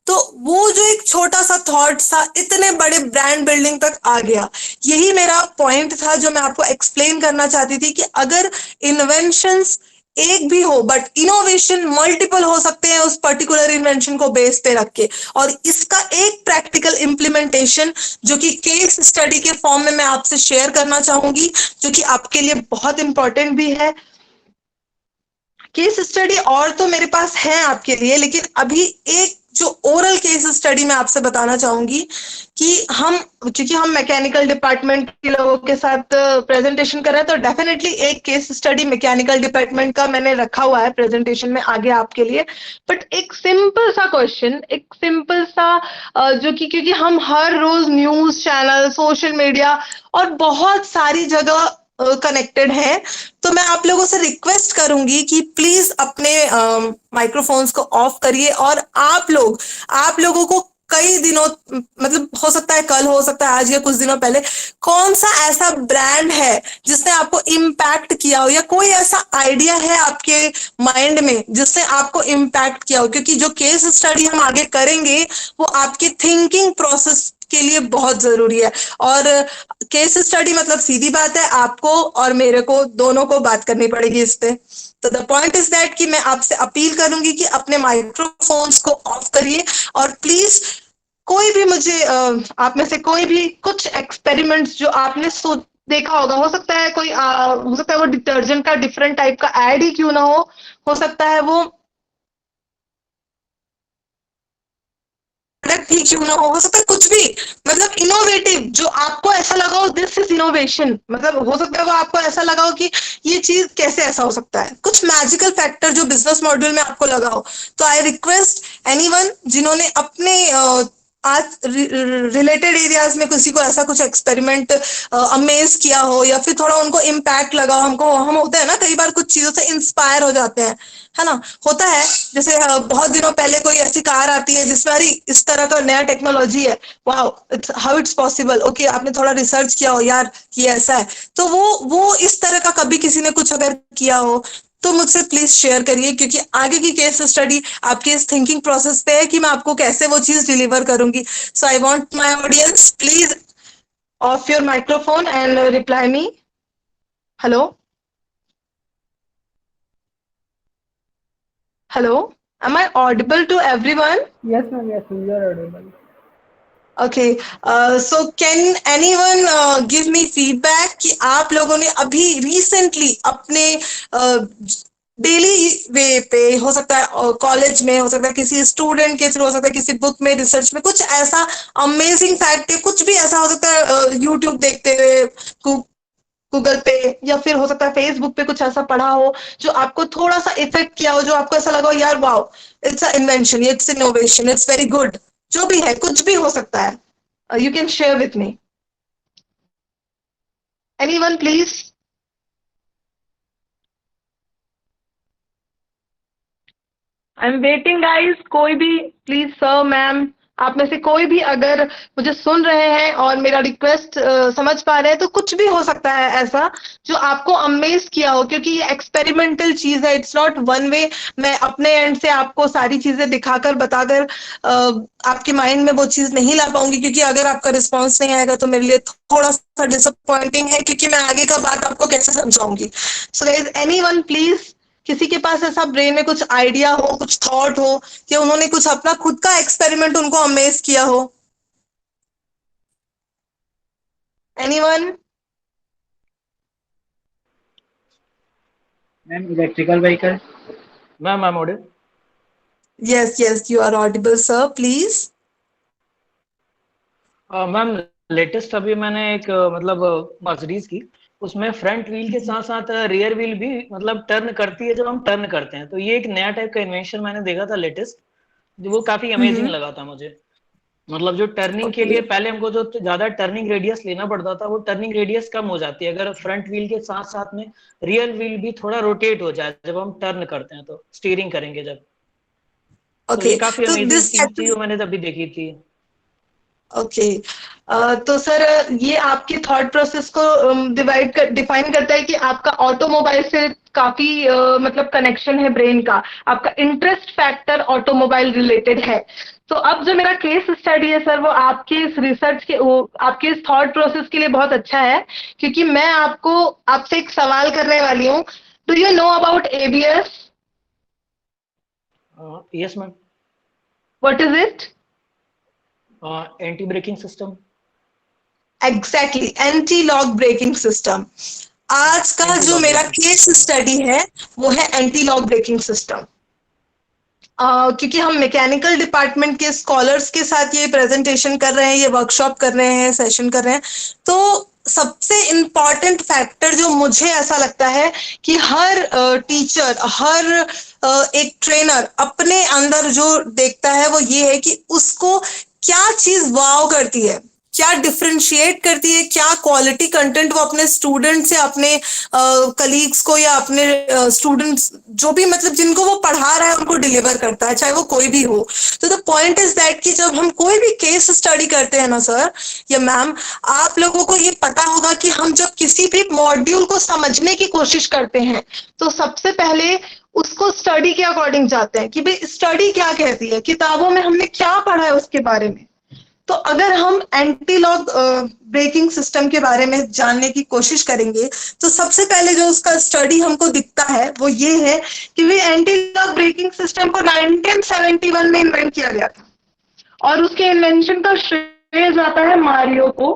Speaker 2: तो वो जो एक छोटा सा थॉट था इतने बड़े ब्रांड बिल्डिंग तक आ गया। यही मेरा पॉइंट था जो मैं आपको एक्सप्लेन करना चाहती थी कि अगर इन्वेंशंस एक भी हो बट इनोवेशन मल्टीपल हो सकते हैं उस पर्टिकुलर इन्वेंशन को बेस पे रख के। और इसका एक प्रैक्टिकल इम्प्लीमेंटेशन जो कि केस स्टडी के फॉर्म में मैं आपसे शेयर करना चाहूंगी, जो कि आपके लिए बहुत इंपॉर्टेंट भी है। केस स्टडी और तो मेरे पास है आपके लिए, लेकिन अभी एक जो ओरल केस स्टडी मैं आपसे बताना चाहूंगी कि क्योंकि हम मैकेनिकल डिपार्टमेंट के लोगों के साथ प्रेजेंटेशन कर रहे हैं, तो डेफिनेटली एक केस स्टडी मैकेनिकल डिपार्टमेंट का मैंने रखा हुआ है प्रेजेंटेशन में आगे आपके लिए। बट एक सिंपल सा क्वेश्चन, एक सिंपल सा जो कि क्योंकि हम हर रोज न्यूज चैनल, सोशल मीडिया और बहुत सारी जगह कनेक्टेड है, तो मैं आप लोगों से रिक्वेस्ट करूंगी कि प्लीज अपने माइक्रोफोन्स को ऑफ करिए और आप लोगों को कई दिनों, मतलब हो सकता है कल, हो सकता है आज या कुछ दिनों पहले, कौन सा ऐसा ब्रांड है जिसने आपको इम्पैक्ट किया हो, या कोई ऐसा आइडिया है आपके माइंड में जिसने आपको इम्पैक्ट किया हो? क्योंकि जो केस स्टडी हम आगे करेंगे वो आपकी थिंकिंग प्रोसेस के लिए बहुत जरूरी है। और केस स्टडी मतलब सीधी बात है, आपको और मेरे को दोनों को बात करनी पड़ेगी इस पे। तो द पॉइंट इज दैट कि मैं आपसे अपील करूंगी कि अपने माइक्रोफोन्स को ऑफ करिए और प्लीज कोई भी मुझे आप में से कोई भी कुछ एक्सपेरिमेंट्स जो आपने देखा होगा, हो सकता है कोई हो सकता है वो डिटर्जेंट का डिफरेंट टाइप का ऐड ही क्यों ना हो सकता है वो प्रोडक्ट ही क्यों ना हो सकता है कुछ भी, मतलब इनोवेटिव जो आपको ऐसा लगा हो दिस इज इनोवेशन, मतलब हो सकता है वो आपको ऐसा लगा हो कि ये चीज कैसे ऐसा हो सकता है, कुछ मैजिकल फैक्टर जो बिजनेस मॉड्यूल में आपको लगा हो। तो आई रिक्वेस्ट एनीवन जिन्होंने अपने आज रिलेटेड एरियाज में किसी को ऐसा कुछ एक्सपेरिमेंट अमेज किया हो, या फिर थोड़ा उनको इम्पैक्ट लगा हो, हमको हम होते हैं ना कई बार कुछ चीजों से इंस्पायर हो जाते हैं, है ना, होता है। जैसे बहुत दिनों पहले कोई ऐसी कार आती है जिसमें अरे इस तरह का नया टेक्नोलॉजी है, wow it's how it's possible, okay आपने थोड़ा रिसर्च किया हो यार ये ऐसा है, तो वो इस तरह का कभी किसी ने कुछ अगर किया हो तो मुझसे प्लीज शेयर करिए, क्योंकि आगे की केस स्टडी आपके इस थिंकिंग प्रोसेस पे है कि मैं आपको कैसे वो चीज डिलीवर करूंगी। So I want my audience please off your microphone and reply me. Hello hello, am I audible to everyone?
Speaker 1: Yes, ma'am, you are audible.
Speaker 2: Okay, so can anyone give me feedback कि आप लोगों ने अभी recently अपने daily वे पे, हो सकता है कॉलेज में, हो सकता है किसी स्टूडेंट के थ्रू, हो सकता है किसी बुक में, रिसर्च में, कुछ ऐसा अमेजिंग फैक्ट है, कुछ भी ऐसा हो सकता है यूट्यूब देखते हुए, गूगल पे, या फिर हो सकता है फेसबुक पे कुछ ऐसा पढ़ा हो जो आपको थोड़ा सा इफेक्ट किया हो, जो आपको ऐसा लगा हो यार wow it's a invention, it's innovation, it's very good, जो भी है कुछ भी हो सकता है। You can share with me, anyone please. I am waiting guys, कोई भी प्लीज, सर मैम, आप में से कोई भी अगर मुझे सुन रहे हैं और मेरा रिक्वेस्ट समझ पा रहे हैं, तो कुछ भी हो सकता है ऐसा जो आपको अमेज किया हो, क्योंकि ये एक्सपेरिमेंटल चीज है, इट्स नॉट वन वे। मैं अपने एंड से आपको सारी चीजें दिखाकर बताकर आपके माइंड में वो चीज नहीं ला पाऊंगी, क्योंकि अगर आपका रिस्पॉन्स नहीं आएगा तो मेरे लिए थोड़ा सा डिसअपॉइंटिंग है, क्योंकि मैं आगे का बात आपको कैसे समझाऊंगी। सो गाइस एनीवन प्लीज, किसी के पास ऐसा ब्रेन में कुछ आइडिया हो, कुछ थॉट हो, कि उन्होंने कुछ अपना खुद का एक्सपेरिमेंट उनको अमेज किया हो, anyone?
Speaker 3: Ma'am electrical vehicle. Ma'am I am audible.
Speaker 2: Yes yes, you are audible sir, please.
Speaker 3: Ma'am latest अभी मैंने एक मतलब मर्सिडीज की, उसमें फ्रंट व्हील के साथ साथ रियर व्हील भी मतलब टर्न करती है जब हम टर्न करते हैं, तो ये एक नया टाइप का इन्वेंशन मैंने देखा था लेटेस्ट, जो वो काफी अमेजिंग लगा था मुझे। मतलब जो टर्निंग के
Speaker 2: ओके
Speaker 3: लिए पहले हमको जो ज्यादा टर्निंग रेडियस लेना पड़ता था, वो टर्निंग रेडियस कम हो जाती है अगर फ्रंट व्हील के साथ साथ में रियर व्हील भी थोड़ा रोटेट हो जाए जब हम टर्न करते हैं, तो स्टीयरिंग करेंगे जब। तो
Speaker 2: ओके,
Speaker 3: ये काफी
Speaker 2: तो
Speaker 3: अमेजिंग
Speaker 2: दिस
Speaker 3: चीज थी जो मैंने तभी देखी थी।
Speaker 2: ओके, तो सर ये आपकी थॉट प्रोसेस को डिफाइन करता है कि आपका ऑटोमोबाइल से काफी मतलब कनेक्शन है ब्रेन का, आपका इंटरेस्ट फैक्टर ऑटोमोबाइल रिलेटेड है। तो अब जो मेरा केस स्टडी है सर, वो आपके इस रिसर्च के आपके इस थॉट प्रोसेस के लिए बहुत अच्छा है, क्योंकि मैं आपसे एक सवाल करने वाली हूँ। Do you know about ABS?
Speaker 3: Yes ma'am.
Speaker 2: What is it?
Speaker 3: Anti braking system.
Speaker 2: Exactly, anti lock braking system. आज का
Speaker 3: एंटी
Speaker 2: जो
Speaker 3: लॉक
Speaker 2: मेरा
Speaker 3: ब्रेकिंग
Speaker 2: केस
Speaker 3: सिस्टम।
Speaker 2: स्टडी है वो है एंटी लॉक ब्रेकिंग सिस्टम। क्योंकि हम मैकेनिकल डिपार्टमेंट के स्कॉलर्स के साथ ये प्रेजेंटेशन कर रहे हैं, ये वर्कशॉप कर रहे हैं, सेशन कर रहे हैं, तो सबसे इम्पॉर्टेंट फैक्टर जो मुझे ऐसा लगता है कि हर टीचर, हर एक ट्रेनर अपने अंदर जो देखता है वो ये है कि उसको क्या चीज वाव करती है, क्या डिफरेंशिएट करती है, क्या क्वालिटी कंटेंट वो अपने स्टूडेंट से, अपने कलीग्स को या अपने स्टूडेंट्स जो भी मतलब जिनको वो पढ़ा रहा है उनको डिलीवर करता है, चाहे वो कोई भी हो। तो द पॉइंट इज दैट कि जब हम कोई भी केस स्टडी करते हैं ना सर या मैम, आप लोगों को ये पता होगा कि हम जब किसी भी मॉड्यूल को समझने की कोशिश करते हैं तो सबसे पहले उसको स्टडी के अकॉर्डिंग जाते हैं कि भाई स्टडी क्या कहती है, किताबों में हमने क्या पढ़ा है उसके बारे में। तो अगर हम एंटी लॉक ब्रेकिंग सिस्टम के बारे में जानने की कोशिश करेंगे तो सबसे पहले जो उसका स्टडी हमको दिखता है वो ये है कि भाई एंटी लॉक ब्रेकिंग सिस्टम को 1971 में इन्वेंट किया गया था और उसके इन्वेंशन का श्रेय जाता है मारियो को,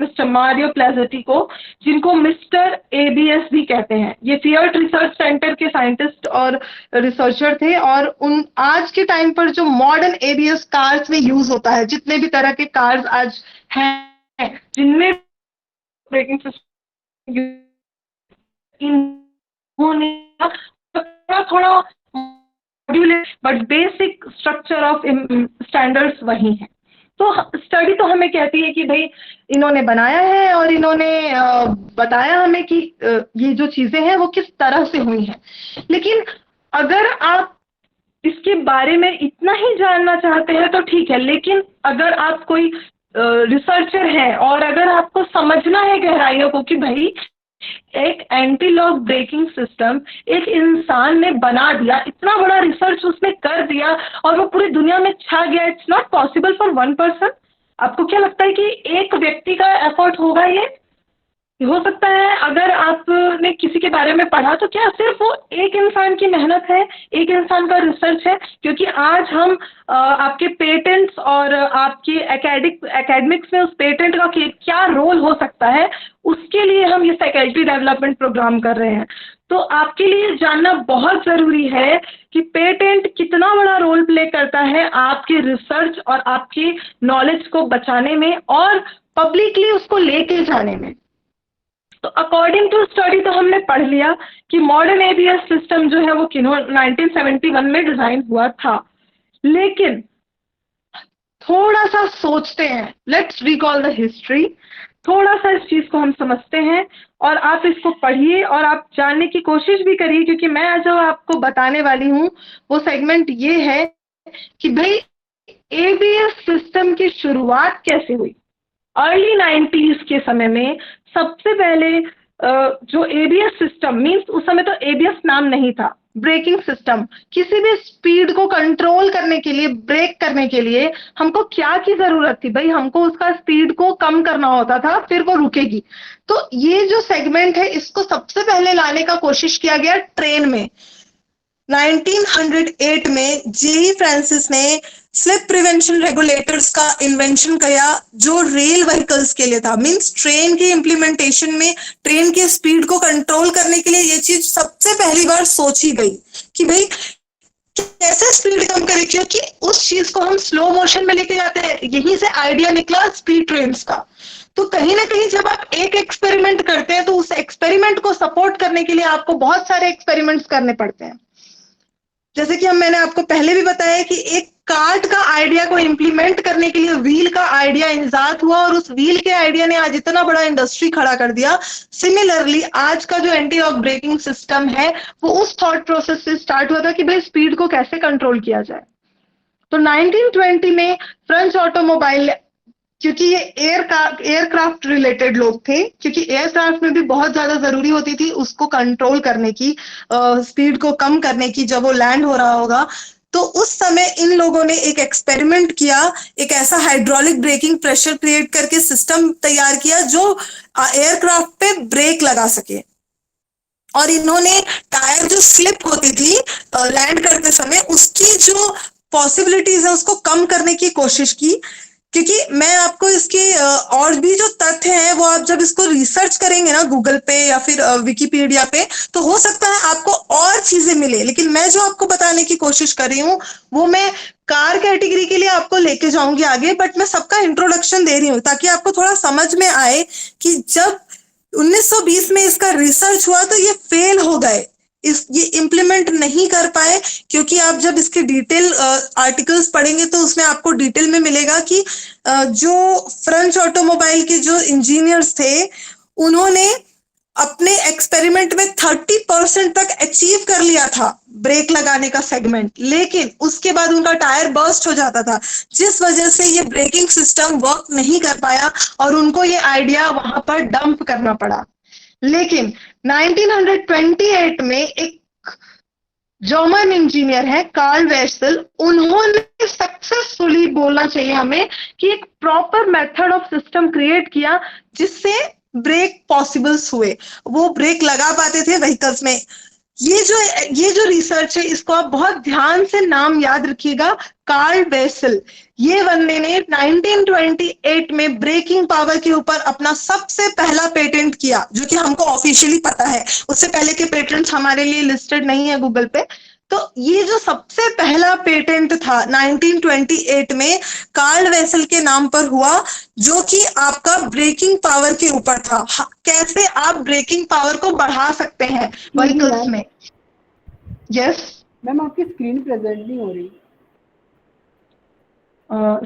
Speaker 2: मिस्टर मारियो प्लेजेटी को, जिनको मिस्टर एबीएस भी कहते हैं। ये फियट रिसर्च सेंटर के साइंटिस्ट और रिसर्चर थे और उन आज के टाइम पर जो मॉडर्न एबीएस कार्स में यूज होता है, जितने भी तरह के कार्स आज हैं जिनमें ब्रेकिंग सिस्टम, इन्होंने थोड़ा but basic structure of standards वही है। तो स्टडी तो हमें कहती है कि भाई इन्होंने बनाया है और इन्होंने बताया हमें कि ये जो चीजें हैं वो किस तरह से हुई हैं। लेकिन अगर आप इसके बारे में इतना ही जानना चाहते हैं तो ठीक है, लेकिन अगर आप कोई रिसर्चर हैं और अगर आपको समझना है गहराइयों को कि भाई एक एंटी लॉक ब्रेकिंग सिस्टम एक इंसान ने बना दिया, इतना बड़ा रिसर्च उसने कर दिया और वो पूरी दुनिया में छा गया, it's not possible for one person. आपको क्या लगता है कि एक व्यक्ति का एफर्ट होगा ये? हो सकता है अगर आपने किसी के बारे में पढ़ा तो क्या सिर्फ वो एक इंसान की मेहनत है, एक इंसान का रिसर्च है? क्योंकि आज हम आपके पेटेंट्स और आपके एकेडमिक्स में उस पेटेंट का क्या रोल हो सकता है उसके लिए हम ये फैकल्टी डेवलपमेंट प्रोग्राम कर रहे हैं। तो आपके लिए जानना बहुत ज़रूरी है कि पेटेंट कितना बड़ा रोल प्ले करता है आपके रिसर्च और आपके नॉलेज को बचाने में और पब्लिकली उसको लेके जाने में। तो अकॉर्डिंग टू स्टडी तो हमने पढ़ लिया कि मॉडर्न एबीएस सिस्टम जो है वो 1971 में डिजाइन हुआ था, लेकिन थोड़ा सा सोचते हैं, लेट्स रिकॉल द हिस्ट्री, थोड़ा सा इस चीज को हम समझते हैं और आप इसको पढ़िए और आप जानने की कोशिश भी करिए, क्योंकि मैं जो आपको बताने वाली हूँ वो सेगमेंट ये है कि भाई एबीएस सिस्टम की शुरुआत कैसे हुई। अर्ली 90s के समय में सबसे पहले जो एबीएस सिस्टम मीन्स उस समय तो एबीएस नाम नहीं था, ब्रेकिंग सिस्टम, किसी भी स्पीड को कंट्रोल करने के लिए, ब्रेक करने के लिए हमको क्या की जरूरत थी भाई, हमको उसका स्पीड को कम करना होता था, फिर वो रुकेगी। तो ये जो सेगमेंट है इसको सबसे पहले लाने का कोशिश किया गया ट्रेन में। 1908 में जेई फ्रांसिस ने स्लिप प्रिवेंशन रेगुलेटर्स का इन्वेंशन किया जो रेल व्हीकल्स के लिए था। मींस ट्रेन की इम्प्लीमेंटेशन में ट्रेन की स्पीड को कंट्रोल करने के लिए ये चीज सबसे पहली बार सोची गई कि भाई कैसे स्पीड कम करें, क्योंकि उस चीज को हम स्लो मोशन में लेके जाते हैं। यहीं से आइडिया निकला स्पीड ट्रेन्स का। तो कहीं ना कहीं जब आप एक एक्सपेरिमेंट करते हैं तो उस एक्सपेरिमेंट को सपोर्ट करने के लिए आपको बहुत सारे एक्सपेरिमेंट्स करने पड़ते हैं। जैसे कि मैंने आपको पहले भी बताया कि एक कार्ट का आइडिया को इम्प्लीमेंट करने के लिए व्हील का आइडिया इजाद हुआ और उस व्हील के आइडिया ने आज इतना बड़ा इंडस्ट्री खड़ा कर दिया। सिमिलरली आज का जो एंटी लॉक ब्रेकिंग सिस्टम है वो उस थॉट प्रोसेस से स्टार्ट हुआ था कि भाई स्पीड को कैसे कंट्रोल किया जाए। तो 1920 में फ्रेंच ऑटोमोबाइल, क्योंकि ये एयरक्राफ्ट रिलेटेड लोग थे, क्योंकि एयरक्राफ्ट में भी बहुत ज्यादा जरूरी होती थी उसको कंट्रोल करने की, स्पीड को कम करने की जब वो लैंड हो रहा होगा। तो उस समय इन लोगों ने एक एक्सपेरिमेंट किया, एक ऐसा हाइड्रोलिक ब्रेकिंग प्रेशर क्रिएट करके सिस्टम तैयार किया जो एयरक्राफ्ट पे ब्रेक लगा सके। और इन्होंने टायर जो स्लिप होती थी लैंड करते समय उसकी जो पॉसिबिलिटीज है उसको कम करने की कोशिश की। क्योंकि मैं आपको इसके और भी जो तथ्य हैं वो आप जब इसको रिसर्च करेंगे ना गूगल पे या फिर विकिपीडिया पे तो हो सकता है आपको और चीजें मिले, लेकिन मैं जो आपको बताने की कोशिश कर रही हूँ वो मैं कार कैटेगरी के लिए आपको लेके जाऊंगी आगे, बट मैं सबका इंट्रोडक्शन दे रही हूँ ताकि आपको थोड़ा समझ में आए कि जब 1920 में इसका रिसर्च हुआ तो ये फेल हो गए, ये इम्प्लीमेंट नहीं कर पाए। क्योंकि आप जब इसके डिटेल आर्टिकल्स पढ़ेंगे तो उसमें आपको डिटेल में मिलेगा कि जो फ्रेंच ऑटोमोबाइल के जो इंजीनियर्स थे उन्होंने अपने एक्सपेरिमेंट में 30% तक अचीव कर लिया था ब्रेक लगाने का सेगमेंट, लेकिन उसके बाद उनका टायर बर्स्ट हो जाता था, जिस वजह से ये ब्रेकिंग सिस्टम वर्क नहीं कर पाया और उनको ये आइडिया वहां पर डंप करना पड़ा। लेकिन 1928 में एक जर्मन इंजीनियर है कार्ल वेसल, उन्होंने सक्सेसफुली बोलना चाहिए हमें कि एक proper method of system create किया जिससे ब्रेक पॉसिबल्स हुए, वो ब्रेक लगा पाते थे व्हीकल्स में। ये जो रिसर्च है इसको आप बहुत ध्यान से नाम याद रखिएगा, कार्ल वेसल। ये बंदे ने 1928 में ब्रेकिंग पावर के ऊपर अपना सबसे पहला पेटेंट किया, जो कि हमको ऑफिशियली पता है, उससे पहले के पेटेंट्स हमारे लिए लिस्टेड नहीं है गूगल पे। तो ये जो सबसे पहला पेटेंट था 1928 में कार्ल वेसल के नाम पर हुआ, जो कि आपका ब्रेकिंग पावर के ऊपर था, कैसे आप ब्रेकिंग पावर को बढ़ा सकते हैं व्हीकल्स में। यस
Speaker 1: मैम, आपकी स्क्रीन प्रेजेंट नहीं हो रही।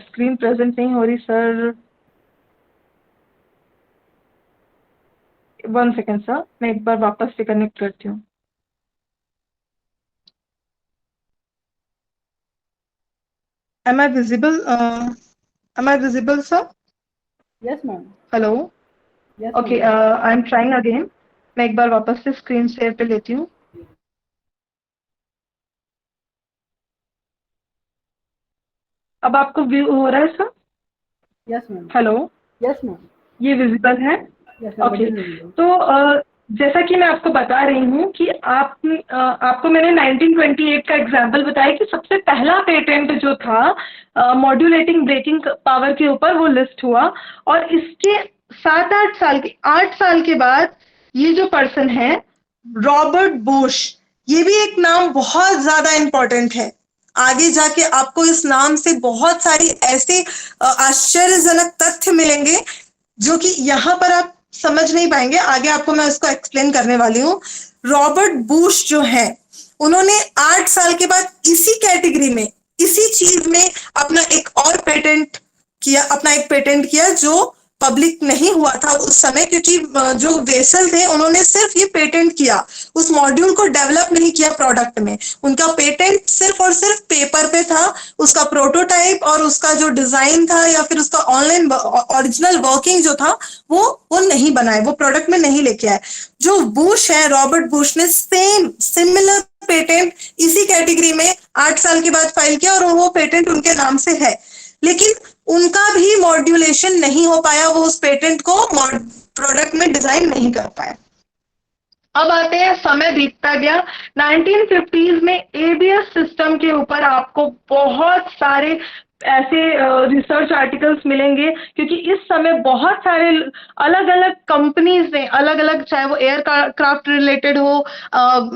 Speaker 2: स्क्रीन प्रेजेंट नहीं हो रही सर, 1 सेकेंड सर, मैं एक बार वापस से कनेक्ट करती हूँ। Am I visible? Am I visible, sir?
Speaker 1: Yes ma'am.
Speaker 2: Hello.
Speaker 1: Yes
Speaker 2: Okay. I'm trying again. मैं एक बार वापस से स्क्रीन शेयर पे लेती हूँ। अब आपको व्यू हो रहा है sir?
Speaker 1: Yes ma'am.
Speaker 2: Hello,
Speaker 1: yes ma'am.
Speaker 2: ये विजिबल है?
Speaker 1: यस
Speaker 2: ओके, तो जैसा कि मैं आपको बता रही हूँ कि आपको मैंने 1928 का एग्जाम्पल बताया कि सबसे पहला पेटेंट जो था मॉड्यूलेटिंग ब्रेकिंग पावर के ऊपर वो लिस्ट हुआ, और इसके 8 साल के बाद ये जो पर्सन है रॉबर्ट बुश, ये भी एक नाम बहुत ज्यादा इंपॉर्टेंट है। आगे जाके आपको इस नाम से बहुत सारी ऐसे आश्चर्यजनक तथ्य मिलेंगे जो कि यहाँ पर आप समझ नहीं पाएंगे, आगे आपको मैं इसको एक्सप्लेन करने वाली हूँ। रॉबर्ट बुश जो है, उन्होंने 8 साल के बाद इसी कैटेगरी में, इसी चीज में अपना एक पेटेंट किया जो पब्लिक नहीं हुआ था उस समय, क्योंकि जो वेसल थे उन्होंने सिर्फ ये पेटेंट किया, उस मॉड्यूल को डेवलप नहीं किया प्रोडक्ट में। उनका पेटेंट सिर्फ और सिर्फ पेपर पे था, उसका प्रोटोटाइप और उसका जो डिजाइन था या फिर उसका ऑनलाइन ओरिजिनल वर्किंग जो था वो नहीं बनाए, वो प्रोडक्ट में नहीं लेके आए। जो बुश है, रॉबर्ट बुश ने सिमिलर पेटेंट इसी कैटेगरी में 8 साल के बाद फाइल किया और वो पेटेंट उनके नाम से है, लेकिन उनका भी मॉड्यूलेशन नहीं हो पाया, वो उस पेटेंट को प्रोडक्ट में डिजाइन नहीं कर पाए। अब आते हैं, समय बीतता गया, 1950s में एबीएस सिस्टम के ऊपर आपको बहुत सारे ऐसे रिसर्च आर्टिकल्स मिलेंगे, क्योंकि इस समय बहुत सारे अलग अलग कंपनीज ने अलग अलग, चाहे वो एयरक्राफ्ट रिलेटेड हो,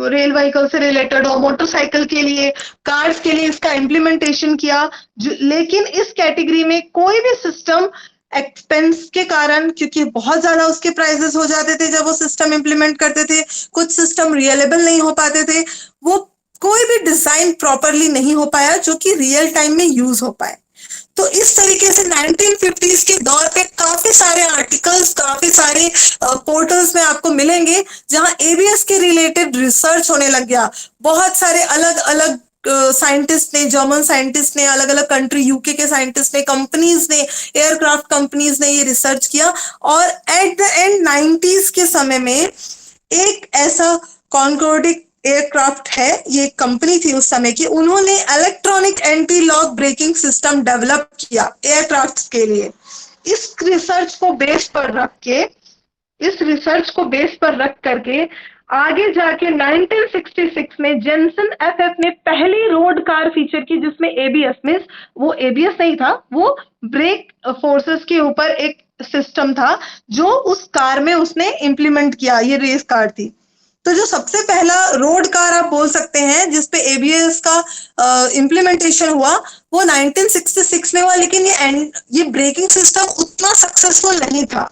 Speaker 2: रेल व्हीकल से रिलेटेड हो, मोटरसाइकिल के लिए, कार्स के लिए इसका इम्प्लीमेंटेशन किया। लेकिन इस कैटेगरी में कोई भी सिस्टम एक्सपेंस के कारण, क्योंकि बहुत ज्यादा उसके प्राइसेस हो जाते थे जब वो सिस्टम इम्प्लीमेंट करते थे, कुछ सिस्टम रियलेबल नहीं हो पाते थे, वो कोई भी डिजाइन प्रॉपरली नहीं हो पाया जो कि रियल टाइम में यूज हो पाए। तो इस तरीके से 1950s के दौर पे काफी सारे आर्टिकल्स, काफी सारे पोर्टल्स में आपको मिलेंगे जहां एबीएस के रिलेटेड रिसर्च होने लग गया। बहुत सारे अलग अलग साइंटिस्ट ने, जर्मन साइंटिस्ट ने, अलग अलग कंट्री, यूके के साइंटिस्ट ने, कंपनीज ने, एयरक्राफ्ट कंपनीज ने ये रिसर्च किया, और एट द एंड 90s के समय में एक ऐसा कॉन्कॉर्डिक एयरक्राफ्ट है, ये कंपनी थी उस समय की, उन्होंने electronic anti lock braking system develop किया एयरक्राफ्ट के लिए। इस रिसर्च को बेस पर रख करके आगे जाके 1966 में जेनसन एफएफ ने पहली रोड कार फीचर की, जिसमें एबीएस मींस वो एबीएस नहीं था, वो ब्रेक फोर्सेस के ऊपर एक सिस्टम था जो उस कार में उसने इंप्लीमेंट किया। ये रेस कार थी। तो जो सबसे पहला रोड कार आप बोल सकते हैं जिसपे एबीएस का इम्प्लीमेंटेशन हुआ, वो 1966 में हुआ, लेकिन ये ब्रेकिंग सिस्टम उतना सक्सेसफुल नहीं था।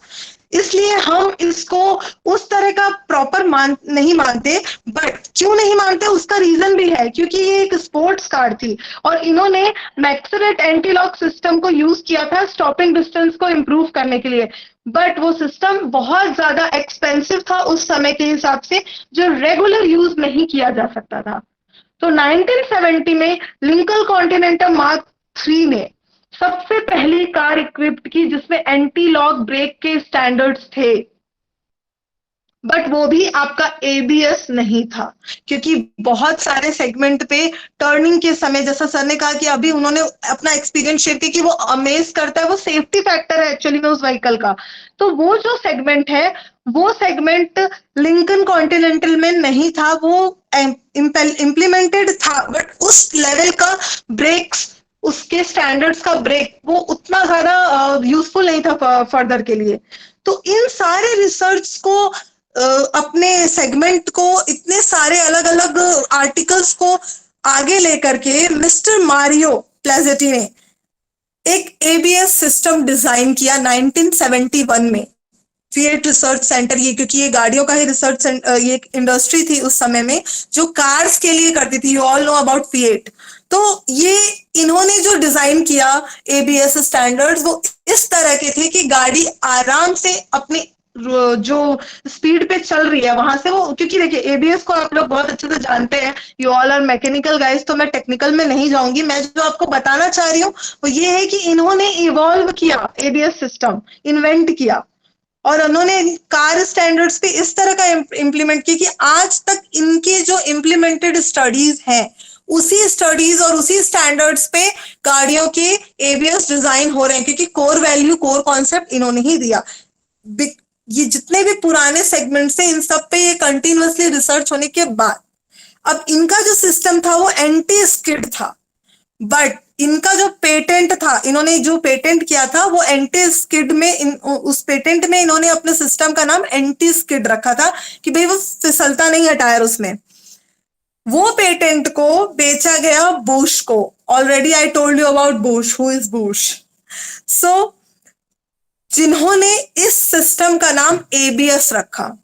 Speaker 2: इसलिए हम इसको उस तरह का प्रॉपर नहीं मानते। बट क्यों नहीं मानते उसका रीजन भी है, क्योंकि ये एक स्पोर्ट्स कार थी और इन्होंने मैक्सरेट एंटी लॉक सिस्टम को यूज किया था स्टॉपिंग डिस्टेंस को इंप्रूव करने के लिए। बट वो सिस्टम बहुत ज्यादा एक्सपेंसिव था उस समय के हिसाब से, जो रेगुलर यूज नहीं किया जा सकता था। तो 1970 में लिंकन कॉन्टिनेंटल मार्क 3 ने सबसे पहली कार इक्विप्ड की जिसमें एंटी लॉक ब्रेक के स्टैंडर्ड्स थे, बट वो भी आपका एबीएस नहीं था, क्योंकि बहुत सारे सेगमेंट पे टर्निंग के समय, जैसा सर ने कहा कि अभी उन्होंने अपना एक्सपीरियंस शेयर किया कि वो अमेज करता है, वो सेफ्टी फैक्टर है एक्चुअली में उस व्हीकल का। तो वो जो सेगमेंट है वो सेगमेंट लिंकन कॉन्टिनेंटल में नहीं था, वो इम्प्लीमेंटेड था, बट उस लेवल का ब्रेक्स, उसके स्टैंडर्ड्स का ब्रेक वो उतना ज्यादा यूजफुल नहीं था फर्दर के लिए। तो इन सारे रिसर्च को अपने सेगमेंट को, इतने सारे अलग अलग आर्टिकल्स को आगे लेकर के मिस्टर मारियो प्लेजेटी ने एक एबीएस सिस्टम डिजाइन किया 1971 में। फिएट रिसर्च सेंटर, ये क्योंकि ये गाड़ियों का ही रिसर्च, ये एक इंडस्ट्री थी उस समय में जो कार्स के लिए करती थी। You all know about fiat. तो ये इन्होंने जो डिजाइन किया एबीएस स्टैंडर्ड्स, वो इस तरह के थे कि गाड़ी आराम से अपने जो स्पीड पे चल रही है वहां से वो, क्योंकि देखिए एबीएस को आप लोग बहुत अच्छे से जानते हैं, you all are mechanical guys, तो मैं टेक्निकल में नहीं जाऊंगी। मैं जो आपको बताना चाह रही हूँ वो ये है कि इन्होंने इवॉल्व किया एबीएस सिस्टम, इन्वेंट किया, और उन्होंने कार स्टैंडर्ड्स पे इस तरह का इम्प्लीमेंट किया कि आज तक इनके जो इम्प्लीमेंटेड स्टडीज हैं उसी स्टडीज और उसी स्टैंडर्ड्स पे गाड़ियों के एबीएस डिजाइन हो रहे हैं, क्योंकि कोर वैल्यू, कोर कॉन्सेप्ट इन्होंने ही दिया। ये जितने भी पुराने सेगमेंट्स हैं इन सब पे ये कंटिन्यूअसली रिसर्च होने के बाद अब इनका जो सिस्टम था वो एंटी स्किड था, बट इनका जो पेटेंट था, इन्होंने जो पेटेंट किया था वो एंटी स्किड में, उस पेटेंट में इन्होंने अपने सिस्टम का नाम एंटी स्किड रखा था कि भाई वो फिसलता नहीं है टायर उसमें। वो पेटेंट को बेचा गया बुश को। Already I told you about Bush, who is Bush. So जिन्होंने इस सिस्टम का नाम एबीएस रखा,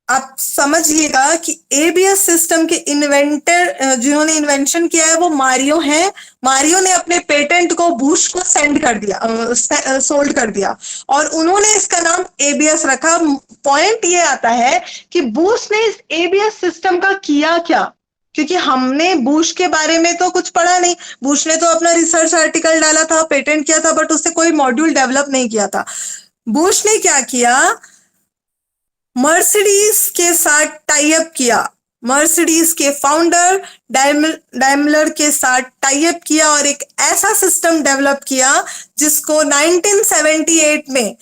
Speaker 2: आप समझिएगा कि एबीएस सिस्टम के इन्वेंटर, जिन्होंने इन्वेंशन किया है वो मारियो है। मारियो ने अपने पेटेंट को बुश को सेंड कर दिया, सोल्ड कर दिया, और उन्होंने इसका नाम एबीएस रखा। पॉइंट ये आता है कि बुश ने इस एबीएस सिस्टम का किया क्या, क्योंकि हमने बुश के बारे में तो कुछ पढ़ा नहीं। बुश ने तो अपना रिसर्च आर्टिकल डाला था, पेटेंट किया था, बट उससे कोई मॉड्यूल डेवलप नहीं किया था। बुश ने क्या किया, मर्सिडीज के साथ टाई अप किया, मर्सिडीज के फाउंडर डाइमलर के साथ टाई अप किया और एक ऐसा सिस्टम डेवलप किया जिसको 1978 में,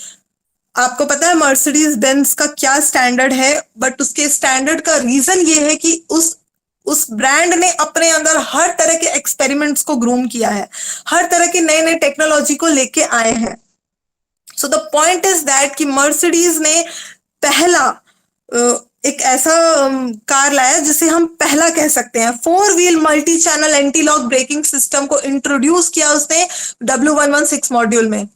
Speaker 2: आपको पता है मर्सिडीज बेंज का क्या स्टैंडर्ड है, बट उसके स्टैंडर्ड का रीजन ये है कि उस ब्रांड ने अपने अंदर हर तरह के एक्सपेरिमेंट्स को ग्रूम किया है, हर तरह की नई नई टेक्नोलॉजी को लेके आए हैं। So the point is that कि मर्सिडीज ने पहला एक ऐसा कार लाया जिसे हम पहला कह सकते हैं, 4 wheel multi channel anti lock braking system को इंट्रोड्यूस किया उसने W116 मॉड्यूल में।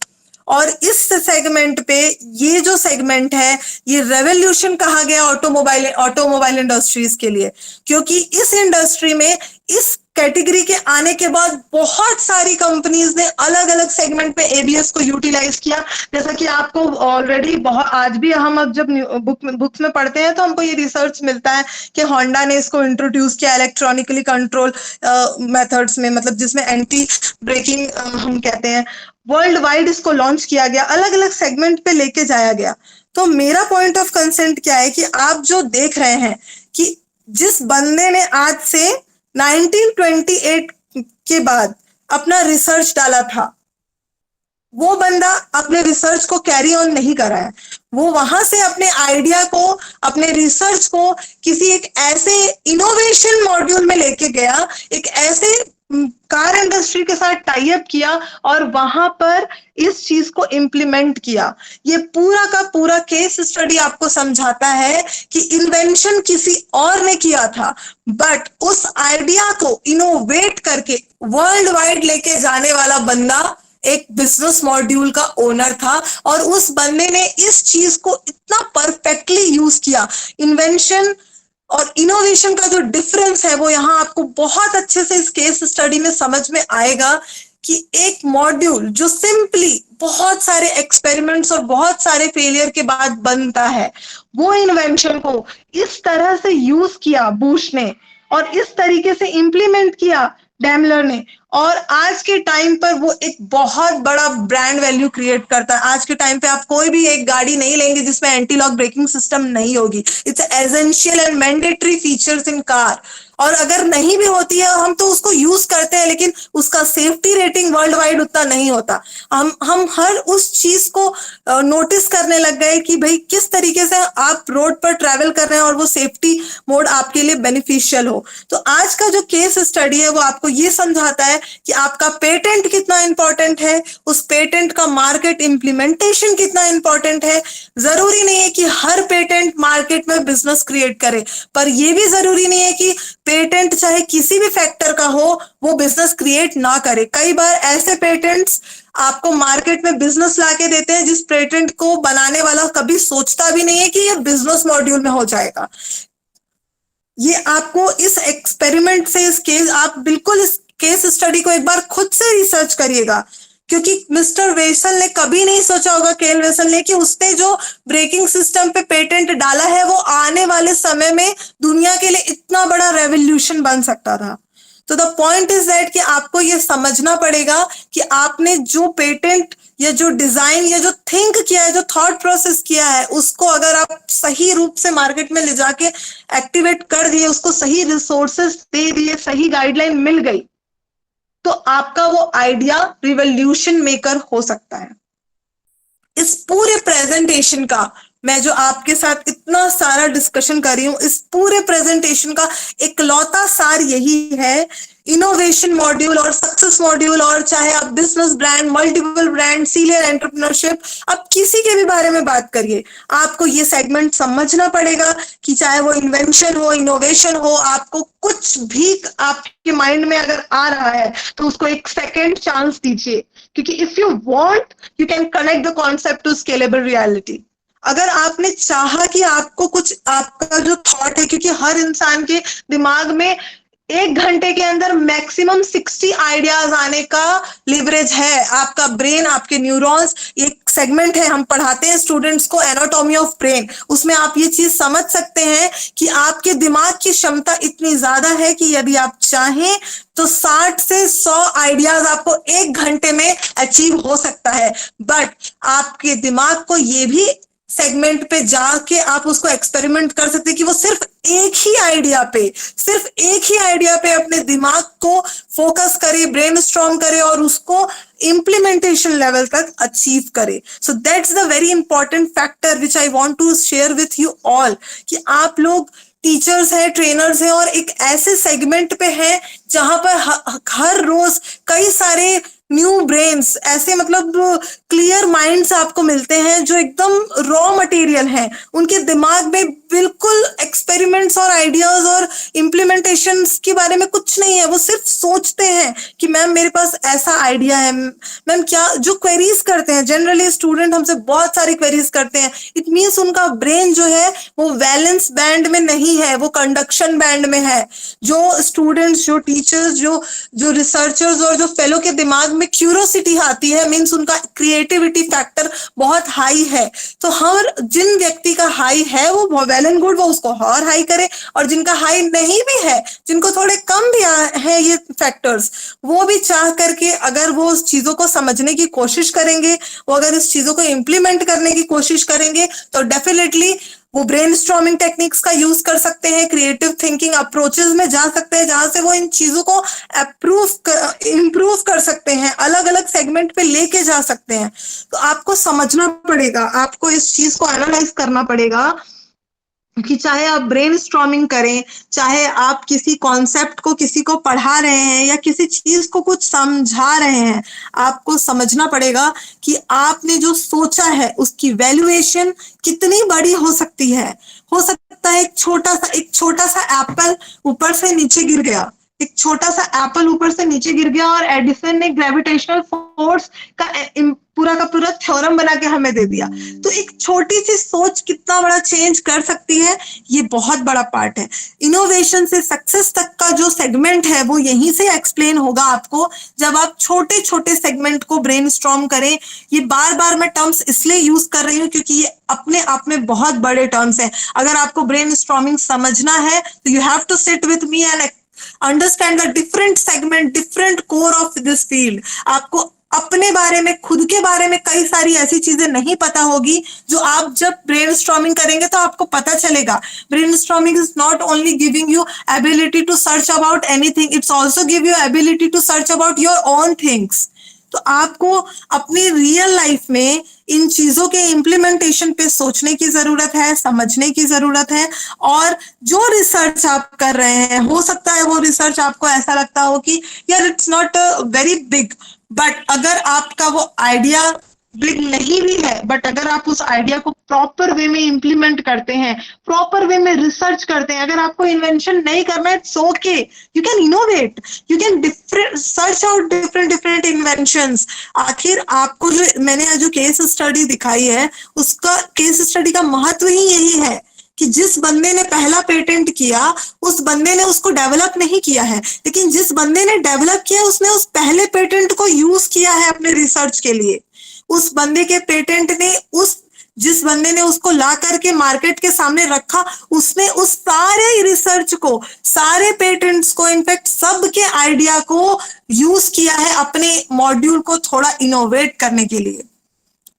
Speaker 2: और इस सेगमेंट पे, ये जो सेगमेंट है ये रेवोल्यूशन कहा गया ऑटोमोबाइल इंडस्ट्रीज के लिए, क्योंकि इस इंडस्ट्री में इस कैटेगरी के आने के बाद बहुत सारी कंपनीज ने अलग अलग सेगमेंट पे एबीएस को यूटिलाइज किया। जैसा कि आपको ऑलरेडी बहुत, आज भी हम जब बुक्स में पढ़ते हैं तो हमको ये रिसर्च मिलता है कि होंडा ने इसको इंट्रोड्यूस किया इलेक्ट्रॉनिकली कंट्रोल मेथड्स में, मतलब जिसमें एंटी ब्रेकिंग हम कहते हैं। वर्ल्ड वाइड इसको लॉन्च किया गया, अलग अलग सेगमेंट पे लेके जाया गया। तो मेरा पॉइंट ऑफ कंसेंट क्या है कि आप जो देख रहे हैं कि जिस बंदे ने आज से 1928 के बाद अपना रिसर्च डाला था, वो बंदा अपने रिसर्च को कैरी ऑन नहीं कर रहा है। वो वहां से अपने आइडिया को, अपने रिसर्च को किसी एक ऐसे इनोवेशन मॉड्यूल में लेके गया, एक ऐसे कार इंडस्ट्री के साथ टाई अप किया और वहां पर इस चीज को इम्प्लीमेंट किया। ये पूरा का पूरा केस स्टडी आपको समझाता है कि इन्वेंशन किसी और ने किया था, बट उस आइडिया को इनोवेट करके वर्ल्ड वाइड लेके जाने वाला बंदा एक बिजनेस मॉड्यूल का ओनर था और उस बंदे ने इस चीज को इतना परफेक्टली यूज किया। इन्वेंशन और इनोवेशन का जो डिफरेंस है वो यहाँ आपको बहुत अच्छे से इस केस स्टडी में समझ में आएगा कि एक मॉड्यूल जो सिंपली बहुत सारे एक्सपेरिमेंट्स और बहुत सारे फेलियर के बाद बनता है, वो इन्वेंशन को इस तरह से यूज किया बूश ने और इस तरीके से इंप्लीमेंट किया डैमलर ने, और आज के टाइम पर वो एक बहुत बड़ा ब्रांड वैल्यू क्रिएट करता है। आज के टाइम पे आप कोई भी एक गाड़ी नहीं लेंगे जिसमें एंटी लॉक ब्रेकिंग सिस्टम नहीं होगी। It's essential and mandatory features in car, और अगर नहीं भी होती है हम तो उसको यूज करते हैं, लेकिन उसका सेफ्टी रेटिंग वर्ल्ड वाइड उतना नहीं होता। हम हर उस चीज को नोटिस करने लग गए कि भाई किस तरीके से आप रोड पर ट्रैवल कर रहे हैं और वो सेफ्टी मोड आपके लिए बेनिफिशियल हो। तो आज का जो केस स्टडी है वो आपको ये समझाता है कि आपका पेटेंट कितना इंपॉर्टेंट है, उस पेटेंट का मार्केट इंप्लीमेंटेशन कितना इंपॉर्टेंट है। जरूरी नहीं है कि हर पेटेंट मार्केट में बिजनेस क्रिएट करे, पर यह भी जरूरी नहीं है कि पेटेंट चाहे किसी भी फैक्टर का हो वो बिजनेस क्रिएट ना करे। कई बार ऐसे पेटेंट्स आपको मार्केट में बिजनेस लाके देते हैं जिस पेटेंट को बनाने वाला कभी सोचता भी नहीं है कि ये बिजनेस मॉड्यूल में हो जाएगा। ये आपको इस एक्सपेरिमेंट से आप बिल्कुल इस केस स्टडी को एक बार खुद से रिसर्च करिएगा, क्योंकि मिस्टर वेसल ने कभी नहीं सोचा होगा, केल वेसल ने, कि उसने जो ब्रेकिंग सिस्टम पे पेटेंट डाला है वो आने वाले समय में दुनिया के लिए इतना बड़ा रेवोल्यूशन बन सकता था। तो द पॉइंट इज दैट कि आपको ये समझना पड़ेगा कि आपने जो पेटेंट या जो डिजाइन या जो थिंक किया है, जो थॉट प्रोसेस किया है, उसको अगर आप सही रूप से मार्केट में ले जाके एक्टिवेट कर दिए, उसको सही रिसोर्सेस दे दिए, सही गाइडलाइन मिल गई, तो आपका वो आइडिया रिवॉल्यूशन मेकर हो सकता है। इस पूरे प्रेजेंटेशन का मैं जो आपके साथ इतना सारा डिस्कशन कर रही हूं, इस पूरे प्रेजेंटेशन का इकलौता सार यही है, इनोवेशन मॉड्यूल और सक्सेस मॉड्यूल, और चाहे आप business brand, multiple brand, senior entrepreneurship, आप किसी के भी बारे में बात करिए, आपको ये सेगमेंट समझना पड़ेगा कि चाहे वो इन्वेंशन हो, इनोवेशन हो, आपको कुछ भी आपके माइंड में अगर आ रहा है तो उसको एक सेकेंड चांस दीजिए, क्योंकि if you want you can connect the concept to scalable reality. अगर आपने चाहा कि आपको कुछ, आपका जो थॉट है, क्योंकि हर इंसान के दिमाग में 1 घंटे के अंदर मैक्सिमम 60 आइडियाज आने का लिवरेज है। आपका ब्रेन, आपके न्यूरॉन्स, एक सेगमेंट है, हम पढ़ाते हैं स्टूडेंट्स को एनाटॉमी ऑफ ब्रेन, उसमें आप ये चीज समझ सकते हैं कि आपके दिमाग की क्षमता इतनी ज्यादा है कि यदि आप चाहें तो 60 से 100 आइडियाज आपको 1 घंटे में अचीव हो सकता है। बट आपके दिमाग को ये भी सेगमेंट पे जाके आप उसको एक्सपेरिमेंट कर सकते हैं कि वो सिर्फ एक ही आइडिया पे अपने दिमाग को फोकस करे, ब्रेनस्टॉर्म करे और उसको इम्प्लीमेंटेशन लेवल तक अचीव करे। So that's the very important factor which I want to share with you all, कि आप लोग टीचर्स हैं, ट्रेनर्स हैं और एक ऐसे सेगमेंट पे हैं जहां पर हर रोज कई सारे न्यू ब्रेन्स, ऐसे मतलब क्लियर माइंड्स आपको मिलते हैं जो एकदम रॉ मटेरियल हैं, उनके दिमाग में बिल्कुल एक्सपेरिमेंट्स और आइडियाज और इम्प्लीमेंटेशंस के बारे में कुछ नहीं है। वो सिर्फ सोचते हैं कि मैम मेरे पास ऐसा आइडिया है, मैम क्या, जो क्वेरीज करते हैं, जनरली स्टूडेंट हमसे बहुत सारी क्वेरीज करते हैं, इट मीन्स उनका ब्रेन जो है वो वैलेंस बैंड में नहीं है, वो कंडक्शन बैंड में है। जो स्टूडेंट्स, जो टीचर्स, जो रिसर्चर्स और जो फेलो के दिमाग में क्यूरियोसिटी आती है, मीन्स उनका क्रिएटिविटी फैक्टर बहुत हाई है। तो हर जिन व्यक्ति का हाई है वो वेल एंड गुड, वो उसको और हाई करे, और जिनका हाई नहीं भी है, जिनको थोड़े कम भी है ये फैक्टर्स, वो भी चाह करके अगर वो उस चीजों को समझने की कोशिश करेंगे, वो अगर इस चीजों को इम्प्लीमेंट करने की कोशिश करेंगे, तो डेफिनेटली वो ब्रेनस्टॉर्मिंग टेक्निक्स का यूज कर सकते हैं, क्रिएटिव थिंकिंग अप्रोचेस में जा सकते हैं, जहां से वो इन चीजों को इम्प्रूव कर सकते हैं, अलग अलग सेगमेंट पे लेके जा सकते हैं। तो आपको समझना पड़ेगा, आपको इस चीज को एनालाइज करना पड़ेगा कि चाहे आप ब्रेनस्टॉर्मिंग करें, चाहे आप किसी कॉन्सेप्ट को किसी को पढ़ा रहे हैं या किसी चीज को कुछ समझा रहे हैं, आपको समझना पड़ेगा कि आपने जो सोचा है उसकी वैल्यूएशन कितनी बड़ी हो सकती है। हो सकता है एक छोटा सा एप्पल ऊपर से नीचे गिर गया, एक छोटा सा एप्पल ऊपर से नीचे गिर गया और एडिसन ने ग्रेविटेशनल कोर्स का पूरा थ्योरम बना के हमें दे दिया। तो एक छोटी सी सोच कितना बड़ा चेंज कर सकती है, ये बहुत बड़ा पार्ट है। इनोवेशन से सक्सेस तक का जो सेगमेंट है वो यहीं से एक्सप्लेन होगा आपको, जब आप छोटे छोटे सेगमेंट को ब्रेनस्टॉर्म करें। ये बार बार मैं टर्म्स इसलिए यूज कर रही हूँ क्योंकि ये अपने आप में बहुत बड़े टर्म्स हैं। अगर आपको ब्रेनस्टॉर्मिंग समझना है तो you have to sit with me and understand the different segment, different core of this field. आपको अपने बारे में, खुद के बारे में कई सारी ऐसी चीजें नहीं पता होगी जो आप जब ब्रेनस्टॉर्मिंग करेंगे तो आपको पता चलेगा। Brainstorming is not only giving you ability to search about anything, it's also give you ability to search about your own things. तो आपको अपनी रियल लाइफ में इन चीजों के इम्प्लीमेंटेशन पे सोचने की जरूरत है, समझने की जरूरत है। और जो रिसर्च आप कर रहे हैं, हो सकता है वो रिसर्च आपको ऐसा लगता हो कि यार it's not very big, but अगर आपका वो आइडिया बिग नहीं भी है, बट अगर आप उस आइडिया को प्रॉपर वे में इंप्लीमेंट करते हैं, प्रॉपर वे में रिसर्च करते हैं, अगर आपको इन्वेंशन नहीं करना है, it's okay, you can innovate, you can search out different inventions. आखिर आपको जो मैंने जो केस स्टडी दिखाई है, उसका केस स्टडी का महत्व ही यही है कि जिस बंदे ने पहला पेटेंट किया उस बंदे ने उसको डेवलप नहीं किया है, लेकिन जिस बंदे ने डेवलप किया उसने उस पहले पेटेंट को यूज किया है अपने रिसर्च के लिए। उस बंदे के पेटेंट ने जिस बंदे ने उसको ला करके मार्केट के सामने रखा, उसने उस सारे रिसर्च को, सारे पेटेंट्स को, इनफैक्ट सबके आइडिया को यूज किया है अपने मॉड्यूल को थोड़ा इनोवेट करने के लिए।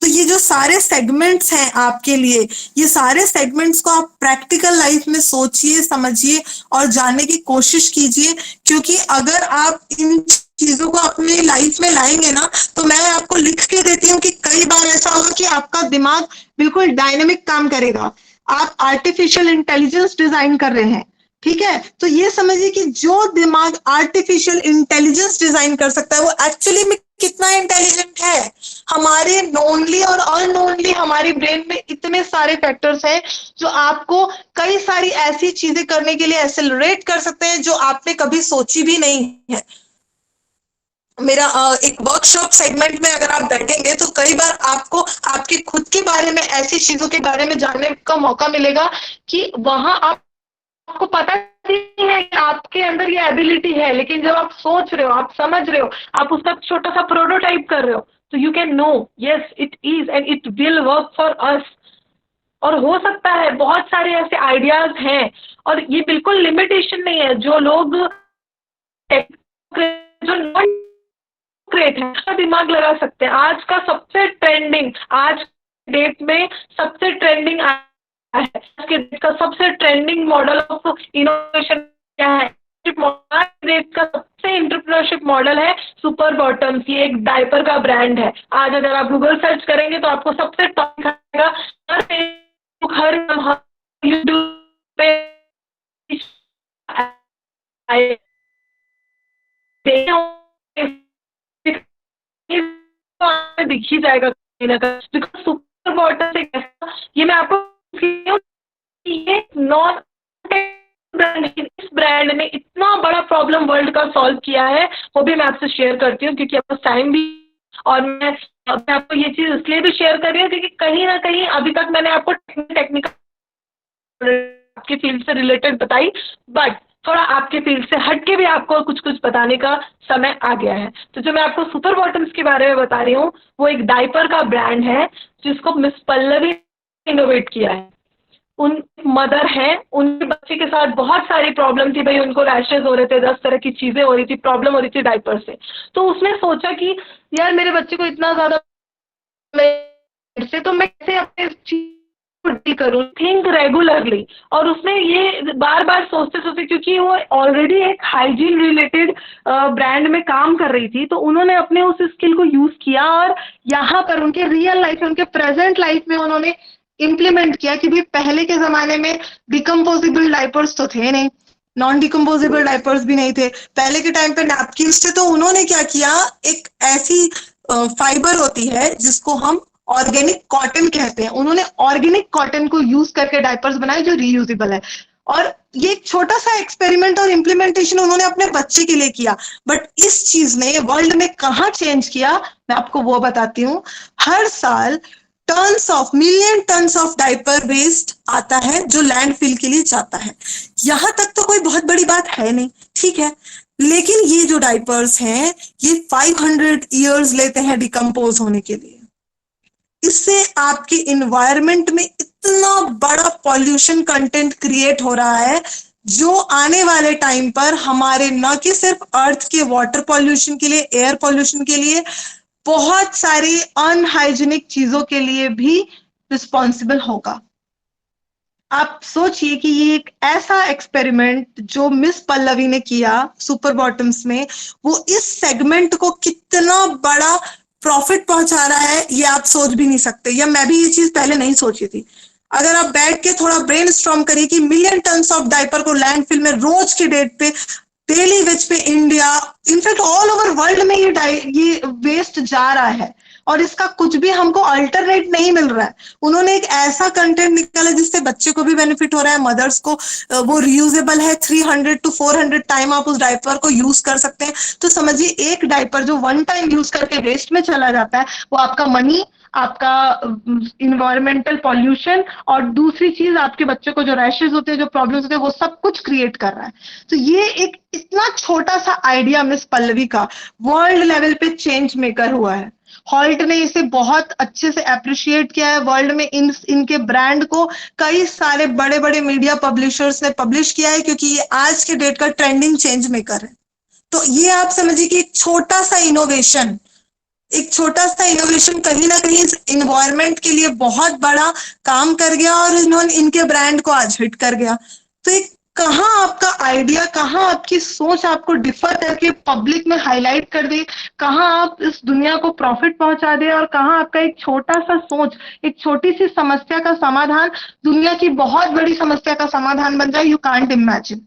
Speaker 2: तो ये जो सारे सेगमेंट्स हैं आपके लिए, ये सारे सेगमेंट्स को आप प्रैक्टिकल लाइफ में सोचिए, समझिए और जानने की कोशिश कीजिए, क्योंकि अगर आप इन चीजों को अपनी लाइफ में लाएंगे ना, तो मैं आपको लिख के देती हूँ कि कई बार ऐसा होगा कि आपका दिमाग बिल्कुल डायनेमिक काम करेगा। आप आर्टिफिशियल इंटेलिजेंस डिजाइन कर रहे हैं, ठीक है, तो ये समझिए कि जो दिमाग आर्टिफिशियल इंटेलिजेंस डिजाइन कर सकता है वो एक्चुअली में कितना इंटेलिजेंट है। हमारे नोनली और अननोनली हमारी ब्रेन में इतने सारे फैक्टर्स हैं जो आपको कई सारी ऐसी चीजें करने के लिए एक्सेलरेट कर सकते हैं जो आपने कभी सोची भी नहीं है। मेरा एक वर्कशॉप सेगमेंट में अगर आप बैठेंगे तो कई बार आपको आपके खुद के बारे में, ऐसी चीजों के बारे में जानने का मौका मिलेगा कि वहां आपको पता नहीं है कि आपके अंदर ये एबिलिटी है, लेकिन जब आप सोच रहे हो, आप समझ रहे हो, आप उसका छोटा सा प्रोटोटाइप कर रहे हो, तो you can know yes it is and it will work for us. और हो सकता है बहुत सारे ऐसे आइडियाज हैं, और ये बिल्कुल लिमिटेशन नहीं है। जो लोग जो नॉन क्रिएट है उसका दिमाग लगा सकते हैं। आज का सबसे ट्रेंडिंग, आज डेट में सबसे ट्रेंडिंग का सबसे ट्रेंडिंग मॉडल ऑफ इनोवेशन क्या है? का सबसे एंटरप्रेन्योरशिप मॉडल है सुपर बॉटम्स। ये एक डायपर का ब्रांड है। आज अगर आप गूगल सर्च करेंगे तो आपको सबसे टॉप दिखाएगा। हर दिख ही जाएगा सुपर बॉटम। ये मैं आपको ये नॉन इस ब्रांड ने इतना बड़ा प्रॉब्लम वर्ल्ड का सॉल्व किया है, वो भी मैं आपसे शेयर करती हूँ क्योंकि आपको टाइम भी, और मैं आपको ये चीज इसलिए भी शेयर कर रही हूँ क्योंकि कहीं ना कहीं अभी तक मैंने आपको टेक्निकल आपके फील्ड से रिलेटेड बताई, बट थोड़ा आपके फील्ड से हट के भी आपको कुछ कुछ बताने का समय आ गया है। तो जो मैं आपको सुपर बॉटम्स के बारे में बता रही हूँ वो एक डायपर का ब्रांड है जिसको मिस पल्लवी इनोवेट किया है। उन मदर है, उनके बच्चे के साथ बहुत सारी प्रॉब्लम थी भाई, उनको रैशेज हो रहे थे, 10 तरह की चीजें हो रही थी, प्रॉब्लम हो रही थी डायपर से। तो उसने सोचा कि यार मेरे बच्चे को इतना ज्यादा से तो मैं कैसे अपने डील करूं, थिंक रेगुलरली। और उसने ये बार बार सोचते सोचते, क्योंकि वो ऑलरेडी एक हाइजीन रिलेटेड ब्रांड में काम कर रही थी, तो उन्होंने अपने उस स्किल को यूज किया और यहाँ पर उनके रियल लाइफ में, उनके प्रेजेंट लाइफ में उन्होंने इम्प्लीमेंट किया कि भाई पहले के जमाने में डिकम्पोजेबल डायपर्स तो थे नहीं, नॉन डिकम्पोजेबल डायपर्स भी नहीं थे, पहले के टाइम पे नैपकिन्स थे। तो उन्होंने क्या किया, एक ऐसी फाइबर होती है जिसको हम ऑर्गेनिक कॉटन कहते हैं, उन्होंने ऑर्गेनिक कॉटन को यूज करके डायपर्स बनाए जो रीयूजेबल है। और ये एक छोटा सा एक्सपेरिमेंट और इम्प्लीमेंटेशन उन्होंने अपने बच्चे के लिए किया, बट इस चीज ने वर्ल्ड में कहाँ चेंज किया मैं आपको वो बताती हूँ। हर साल million tons of diaper waste आता है जो लैंडफिल के लिए जाता है। यहां तक तो कोई बहुत बड़ी बात है नहीं, ठीक है, लेकिन ये जो डायपर्स हैं ये 500 ईयर्स लेते हैं डिकम्पोज होने के लिए। इससे आपके इन्वायरमेंट में इतना बड़ा पॉल्यूशन कंटेंट क्रिएट हो रहा है जो आने वाले टाइम पर हमारे न कि सिर्फ अर्थ के वाटर पॉल्यूशन के लिए, एयर पॉल्यूशन के लिए, बहुत सारी अनहाइजीनिक चीजों के लिए भी रिस्पॉन्सिबल होगा। आप सोचिए कि ये एक ऐसा एक्सपेरिमेंट जो मिस पल्लवी ने किया सुपर बॉटम्स में, वो इस सेगमेंट को कितना बड़ा प्रॉफिट पहुंचा रहा है ये आप सोच भी नहीं सकते, या मैं भी ये चीज पहले नहीं सोची थी। अगर आप बैठ के थोड़ा ब्रेन स्ट्रॉम करिए कि मिलियन टन्स ऑफ डायपर को लैंडफिल में रोज की डेट पे, डेली वेज पे India, in fact all over world में ये वेस्ट जा रहा है और इसका कुछ भी हमको अल्टरनेट नहीं मिल रहा है। उन्होंने एक ऐसा कंटेंट निकाला जिससे बच्चे को भी बेनिफिट हो रहा है, मदर्स को, वो रियूजेबल है, 300 to 400 टाइम आप उस डायपर को यूज कर सकते हैं। तो समझिए एक डायपर जो वन टाइम यूज करके वेस्ट में चला जाता है वो आपका मनी, आपका इन्वायरमेंटल पॉल्यूशन और दूसरी चीज आपके बच्चे को जो रैशेज होते हैं, जो प्रॉब्लम्स होते हैं, वो सब कुछ क्रिएट कर रहा है। तो ये एक इतना छोटा सा आइडिया मिस पल्लवी का वर्ल्ड लेवल पे चेंज मेकर हुआ है। हॉल्ट ने इसे बहुत अच्छे से अप्रिशिएट किया है वर्ल्ड में। इनके ब्रांड को कई सारे बड़े बड़े मीडिया पब्लिशर्स ने पब्लिश किया है क्योंकि ये आज के डेट का ट्रेंडिंग चेंज मेकर है। तो ये आप समझिए कि एक छोटा सा इनोवेशन कहीं ना कहीं इस इन्वायरमेंट के लिए बहुत बड़ा काम कर गया और इन्होंने इनके ब्रांड को आज हिट कर गया। तो एक कहाँ आपका आइडिया, कहाँ आपकी सोच आपको डिफर करके पब्लिक में हाईलाइट कर दे, कहाँ आप इस दुनिया को प्रॉफिट पहुंचा दे और कहाँ आपका एक छोटा सा सोच, एक छोटी सी समस्या का समाधान दुनिया की बहुत बड़ी समस्या का समाधान बन जाए, यू कांट इमेजिन।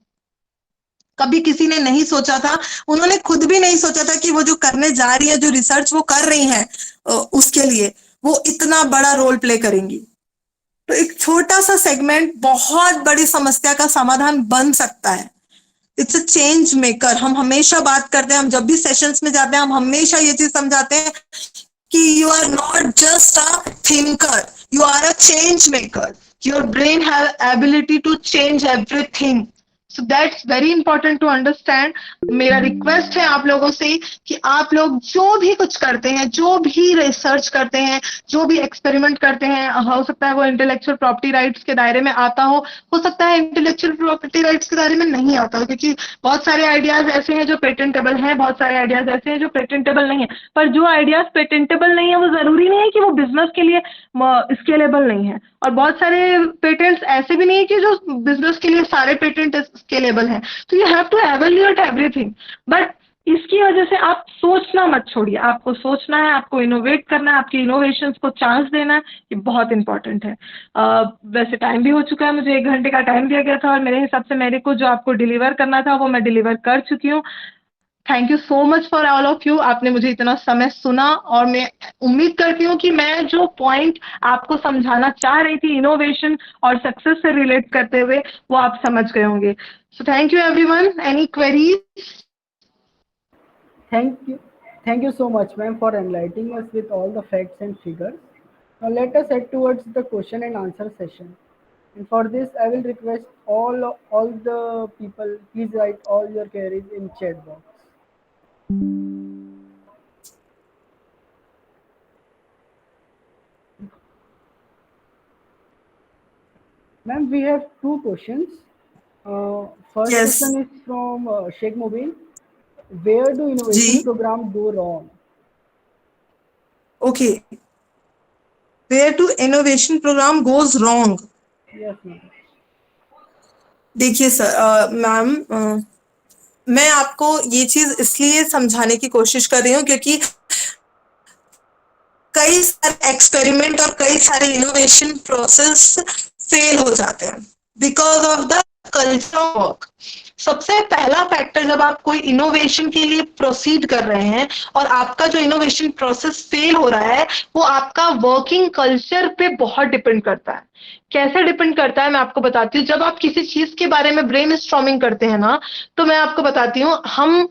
Speaker 2: कभी किसी ने नहीं सोचा था, उन्होंने खुद भी नहीं सोचा था कि वो जो करने जा रही है, जो रिसर्च वो कर रही है उसके लिए वो इतना बड़ा रोल प्ले करेंगी। तो एक छोटा सा सेगमेंट बहुत बड़ी समस्या का समाधान बन सकता है। It's a change maker. हम हमेशा बात करते हैं, हम जब भी सेशंस में जाते हैं हम हमेशा ये चीज समझाते हैं कि you are not just a thinker, you are a change maker. Your brain have ability to change everything. So that's very important to understand. मेरा रिक्वेस्ट है आप लोगों से कि आप लोग जो भी कुछ करते हैं, जो भी रिसर्च करते हैं, जो भी एक्सपेरिमेंट करते हैं, हो सकता है वो इंटेलेक्चुअल प्रॉपर्टी राइट्स के दायरे में आता हो सकता है इंटेलेक्चुअल प्रॉपर्टी राइट्स के दायरे में नहीं आता हो, क्योंकि बहुत सारे आइडियाज ऐसे हैं जो पेटेंटेबल हैं, बहुत सारे आइडियाज ऐसे हैं जो पेटेंटेबल नहीं है। पर जो आइडियाज पेटेंटेबल नहीं है वो जरूरी नहीं है कि वो बिजनेस के लिए स्केलेबल नहीं है, और बहुत सारे पेटेंट्स ऐसे भी नहीं है कि जो बिजनेस के लिए सारे पेटेंट स्केलेबल हैं। तो you have to evaluate everything, but इसकी वजह से आप सोचना मत छोड़िए। आपको सोचना है, आपको इनोवेट करना है, आपकी इनोवेशंस को चांस देना है, ये बहुत इंपॉर्टेंट है। वैसे टाइम भी हो चुका है, मुझे 1 घंटे का टाइम दिया गया था और मेरे हिसाब से मेरे को जो आपको डिलीवर करना था वो मैं डिलीवर कर चुकी हूँ। Thank you so much for all of you. आपने मुझे इतना समय सुना और मैं उम्मीद करती हूँ कि मैं जो पॉइंट आपको समझाना चाह रही थी इनोवेशन और सक्सेस से रिलेट करते हुए वो आप समझ गए होंगे। So thank you everyone. Any queries?
Speaker 1: Thank you so much, ma'am, for enlightening us with all the facts and figures. Now let us head towards the question and answer session. And for this, I will request all the people, please write all your queries in chat box. Ma'am, we have 2 questions. First
Speaker 2: Yes.
Speaker 1: question is from Sheikh Mubin. Where do innovation
Speaker 2: जी
Speaker 1: program go wrong?
Speaker 2: Okay, where to innovation program goes wrong.
Speaker 1: Yes, ma'am.
Speaker 2: देखिए sir, ma'am, मैं आपको ये चीज इसलिए समझाने की कोशिश कर रही हूँ क्योंकि कई सारे एक्सपेरिमेंट और कई सारे इनोवेशन प्रोसेस फेल हो जाते हैं because of the culture of work. सबसे पहला फैक्टर, जब आप कोई इनोवेशन के लिए प्रोसीड कर रहे हैं और आपका जो इनोवेशन प्रोसेस फेल हो रहा है, वो आपका वर्किंग कल्चर पे बहुत डिपेंड करता है। कैसे डिपेंड करता है मैं आपको बताती हूँ। जब आप किसी चीज के बारे में ब्रेनस्टॉर्मिंग करते हैं ना, तो मैं आपको बताती हूँ, हम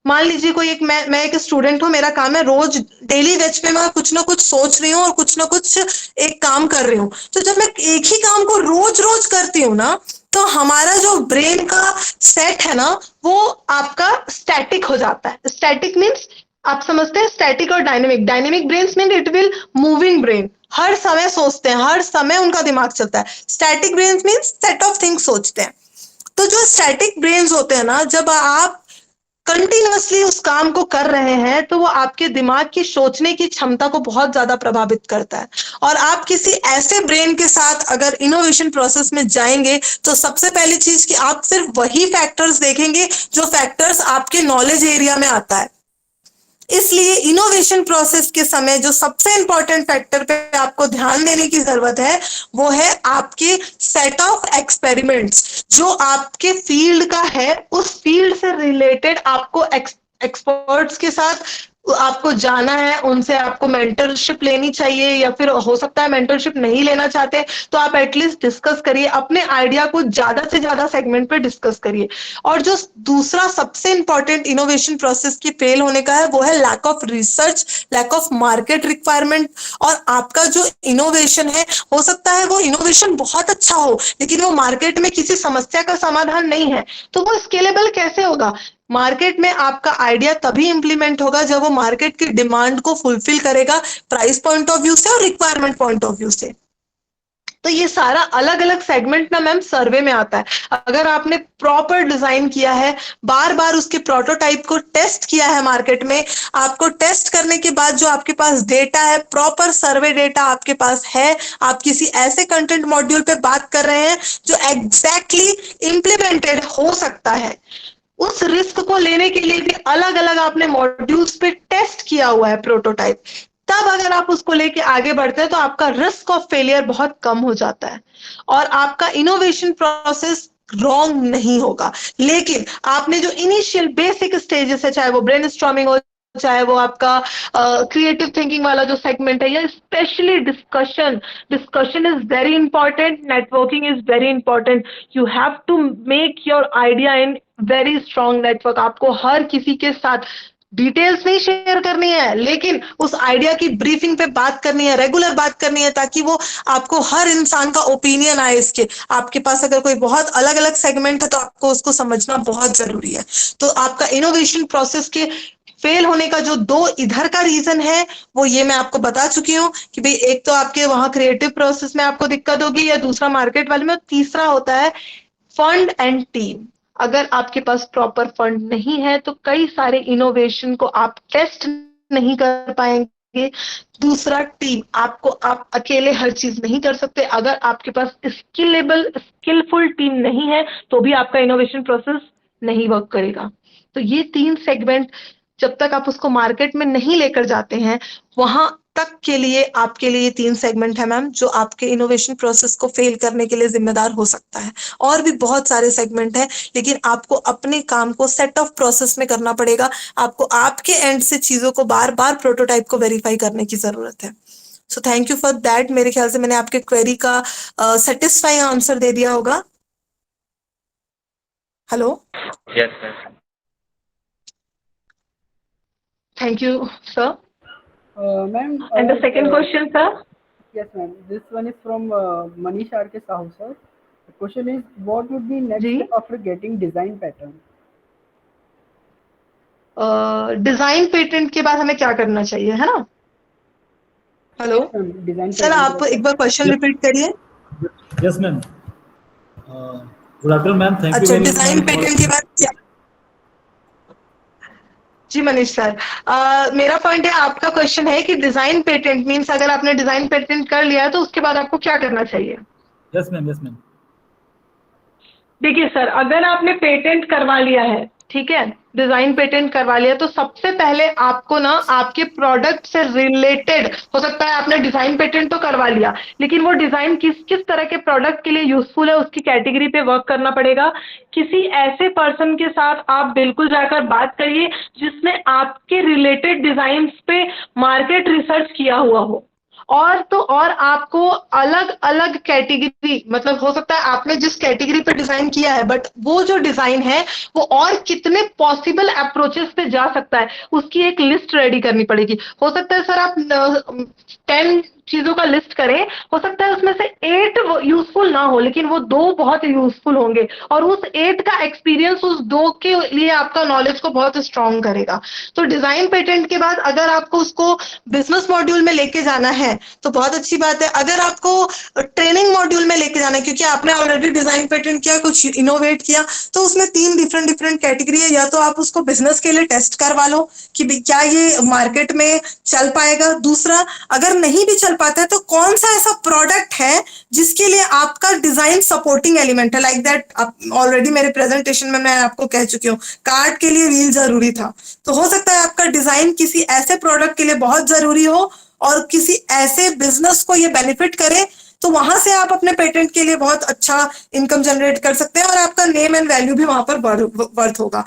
Speaker 2: मान लीजिए कोई एक मैं एक स्टूडेंट हूँ, मेरा काम है रोज डेली वेज पे मैं कुछ ना कुछ सोच रही हूँ और कुछ ना कुछ एक काम कर रही हूँ। तो जब मैं एक ही काम को रोज रोज करती हूँ ना, तो हमारा जो ब्रेन का सेट है ना, वो आपका स्टैटिक हो जाता है। स्टैटिक मीन्स आप समझते हैं स्टैटिक और dynamic. Dynamic brain mean it will moving brain, हर समय सोचते हैं, हर समय उनका दिमाग चलता है। Static brain means set of things सोचते हैं। तो जो स्टैटिक ब्रेन्स होते हैं ना, जब आप कंटिन्यूअसली उस काम को कर रहे हैं, तो वो आपके दिमाग की सोचने की क्षमता को बहुत ज्यादा प्रभावित करता है। और आप किसी ऐसे ब्रेन के साथ अगर इनोवेशन प्रोसेस में जाएंगे, तो सबसे पहली चीज कि आप सिर्फ वही फैक्टर्स देखेंगे जो फैक्टर्स आपके नॉलेज एरिया में आता है। इसलिए इनोवेशन प्रोसेस के समय जो सबसे इंपॉर्टेंट फैक्टर पे आपको ध्यान देने की जरूरत है, वो है आपके सेट ऑफ एक्सपेरिमेंट्स। जो आपके फील्ड का है, उस फील्ड से रिलेटेड आपको एक्सपर्ट्स के साथ आपको जाना है, उनसे आपको मेंटरशिप लेनी चाहिए, या फिर हो सकता है मेंटरशिप नहीं लेना चाहते तो आप एटलीस्ट डिस्कस करिए, अपने आइडिया को ज्यादा से ज्यादा सेगमेंट पे डिस्कस करिए। और जो दूसरा सबसे इंपॉर्टेंट इनोवेशन प्रोसेस की फेल होने का है, वो है lack of research, lack of market requirement. और आपका जो इनोवेशन है, हो सकता है वो इनोवेशन बहुत अच्छा हो, लेकिन वो मार्केट में किसी समस्या का समाधान नहीं है, तो वो स्केलेबल कैसे होगा? मार्केट में आपका आइडिया तभी इंप्लीमेंट होगा जब वो मार्केट की डिमांड को फुलफिल करेगा, प्राइस पॉइंट ऑफ व्यू से और रिक्वायरमेंट पॉइंट ऑफ व्यू से। तो ये सारा अलग अलग सेगमेंट ना मैम सर्वे में आता है। अगर आपने प्रॉपर डिजाइन किया है, बार बार उसके प्रोटोटाइप को टेस्ट किया है मार्केट में, आपको टेस्ट करने के बाद जो आपके पास डेटा है, प्रॉपर सर्वे डेटा आपके पास है, आप किसी ऐसे कंटेंट मॉड्यूल पे बात कर रहे हैं जो एग्जैक्टली इंप्लीमेंटेड हो सकता है, उस रिस्क को लेने के लिए भी अलग अलग आपने मॉड्यूल्स पे टेस्ट किया हुआ है प्रोटोटाइप, तब अगर आप उसको लेके आगे बढ़ते हैं तो आपका रिस्क ऑफ फेलियर बहुत कम हो जाता है और आपका इनोवेशन प्रोसेस रॉन्ग नहीं होगा। लेकिन आपने जो इनिशियल बेसिक स्टेजेस है, चाहे वो ब्रेनस्टॉर्मिंग हो, चाहे वो आपका क्रिएटिव थिंकिंग वाला जो सेगमेंट है, या specially discussion, discussion is very important, networking is very important. You have to make your idea in very strong network. आपको हर किसी के साथ डिटेल्स नहीं शेयर करनी है, लेकिन उस आइडिया की ब्रीफिंग पे बात करनी है, रेगुलर बात करनी है, ताकि वो आपको हर इंसान का ओपिनियन आए इसके। आपके पास अगर कोई बहुत अलग अलग सेगमेंट है तो आपको उसको समझना बहुत जरूरी है। तो आपका इनोवेशन प्रोसेस के फेल होने का जो दो इधर का रीजन है, वो ये मैं आपको बता चुकी हूँ कि भाई एक तो आपके वहां क्रिएटिव प्रोसेस में आपको दिक्कत होगी, या दूसरा मार्केट वाले में, तीसरा होता है फंड एंड टीम। अगर आपके पास प्रॉपर फंड नहीं है तो कई सारे इनोवेशन को आप टेस्ट नहीं कर पाएंगे। दूसरा टीम, आप अकेले हर चीज नहीं कर सकते। अगर आपके पास स्किलफुल टीम नहीं है तो भी आपका इनोवेशन प्रोसेस नहीं वर्क करेगा। तो ये तीन सेगमेंट जब तक आप उसको मार्केट में नहीं लेकर जाते हैं, वहां तक के लिए आपके लिए तीन सेगमेंट है मैम, जो आपके इनोवेशन प्रोसेस को फेल करने के लिए जिम्मेदार हो सकता है। और भी बहुत सारे सेगमेंट हैं, लेकिन आपको अपने काम को सेट ऑफ प्रोसेस में करना पड़ेगा। आपको आपके एंड से चीजों को बार बार प्रोटोटाइप को वेरीफाई करने की जरूरत है। So thank you for that. मेरे ख्याल से मैंने आपके क्वेरी का सेटिस्फाइंग आंसर दे दिया होगा। Hello,
Speaker 4: Yes, sir.
Speaker 1: Thank you, sir. Ma'am,
Speaker 2: And the second question, sir?
Speaker 1: Yes, ma'am. This one is from Manish R.K. Sahu, sir. The question is, what would be next step after getting design pattern?
Speaker 2: Design patent के बाद हमें क्या करना चाहिए, है ना? Hello
Speaker 1: Design
Speaker 2: sir, आप एक बार क्वेश्चन रिपीट करिए।
Speaker 5: Yes, ma'am. Good afternoon, ma'am. Thank you
Speaker 2: अच्छा,
Speaker 5: very much.
Speaker 2: Design
Speaker 5: ma'am,
Speaker 2: patent के बाद क्या? जी मनीष सर, मेरा पॉइंट है, आपका क्वेश्चन है कि डिजाइन पेटेंट मींस अगर आपने डिजाइन पेटेंट कर लिया है तो उसके बाद आपको क्या करना चाहिए?
Speaker 5: Yes, ma'am. Yes, ma'am.
Speaker 2: देखिए सर, अगर आपने पेटेंट करवा लिया है, ठीक है, डिजाइन पेटेंट करवा लिया, तो सबसे पहले आपको ना आपके प्रोडक्ट से रिलेटेड, हो सकता है आपने डिजाइन पेटेंट तो करवा लिया, लेकिन वो डिजाइन किस किस तरह के प्रोडक्ट के लिए यूजफुल है उसकी कैटेगरी पे वर्क करना पड़ेगा। किसी ऐसे पर्सन के साथ आप बिल्कुल जाकर बात करिए जिसने आपके रिलेटेड डिजाइन पे मार्केट रिसर्च किया हुआ हो। और तो और आपको अलग अलग कैटेगरी, मतलब हो सकता है आपने जिस कैटेगरी पे डिजाइन किया है, बट वो जो डिजाइन है वो और कितने पॉसिबल अप्रोचेस पे जा सकता है उसकी एक लिस्ट रेडी करनी पड़ेगी। हो सकता है सर आप 10 चीजों का लिस्ट करें, हो सकता है उसमें से 8 यूजफुल ना हो, लेकिन वो 2 बहुत यूजफुल होंगे, और उस 8 का एक्सपीरियंस उस 2 के लिए आपका नॉलेज को बहुत स्ट्रांग करेगा। तो डिजाइन पेटेंट के बाद अगर आपको उसको बिजनेस मॉड्यूल में लेके जाना है तो बहुत अच्छी बात है। अगर आपको ट्रेनिंग मॉड्यूल में लेके जाना है, क्योंकि आपने ऑलरेडी डिजाइन पेटेंट किया, कुछ इनोवेट किया, तो उसमें 3 डिफरेंट कैटेगरी है। या तो आप उसको बिजनेस के लिए टेस्ट करवा लो कि क्या ये मार्केट में चल पाएगा। दूसरा, अगर नहीं भी चल पाता है तो कौन सा ऐसा प्रोडक्ट है जिसके लिए आपका डिजाइन सपोर्टिंग एलिमेंट है। लाइक दैट, ऑलरेडी मेरे प्रेजेंटेशन में मैं आपको कह चुकी हूँ, कार्ड के लिए व्हील जरूरी था, तो हो सकता है आपका डिजाइन किसी ऐसे प्रोडक्ट के लिए बहुत जरूरी हो और किसी ऐसे बिजनेस को ये बेनिफिट करे, तो वहां से आप अपने पेटेंट के लिए बहुत अच्छा इनकम जनरेट कर सकते हैं और आपका नेम एंड वैल्यू भी वहां पर वर्थ होगा।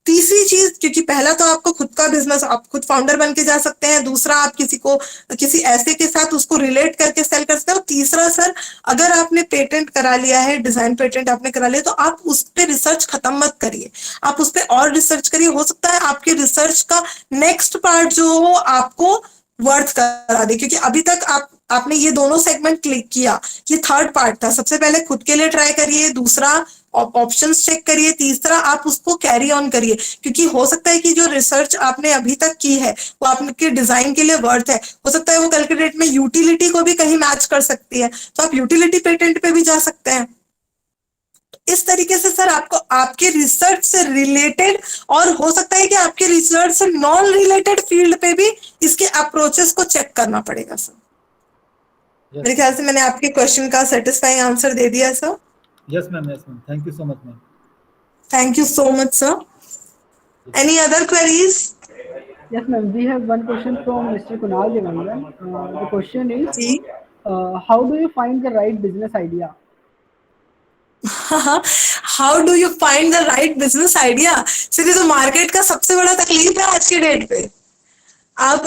Speaker 2: तीसरी चीज, क्योंकि पहला तो आपको खुद का बिजनेस, आप खुद फाउंडर बन के जा सकते हैं, दूसरा आप किसी ऐसे के साथ उसको रिलेट करके सेल कर सकते हैं, और तीसरा सर, अगर आपने पेटेंट करा लिया है, डिजाइन पेटेंट आपने करा लिया, तो आप उस पर रिसर्च खत्म मत करिए, आप उस पर और रिसर्च करिए। हो सकता है आपके रिसर्च का नेक्स्ट पार्ट जो हो आपको वर्थ करा दे, क्योंकि अभी तक आपने ये दोनों सेगमेंट क्लिक किया, ये थर्ड पार्ट था। सबसे पहले खुद के लिए ट्राई करिए, दूसरा ऑप्शंस चेक करिए, तीसरा आप उसको कैरी ऑन करिए, क्योंकि हो सकता है कि जो रिसर्च आपने अभी तक की है वो आपके डिजाइन के लिए वर्थ है। हो सकता है वो कल के डेट में यूटिलिटी को भी कहीं मैच कर सकती है, तो आप यूटिलिटी पेटेंट पे भी जा सकते हैं। इस तरीके से सर आपको आपके रिसर्च से रिलेटेड, और हो सकता है कि आपके रिसर्च से नॉन रिलेटेड फील्ड पे भी इसके अप्रोचेस को चेक करना पड़ेगा सर। मेरे ख्याल से मैंने आपके क्वेश्चन का सेटिस्फाइंग आंसर दे दिया sir.
Speaker 5: Yes, ma'am. Yes, ma'am. Thank you so much, ma'am.
Speaker 2: Thank you so much, sir. Any other queries?
Speaker 1: Yes, ma'am. We have one question from Mr. Kunal Devangan. The question is, how do you find the right business idea?
Speaker 2: How do you find the right business idea? Sir, ये तो market का सबसे बड़ा तकलीफ है आज के date पे। आप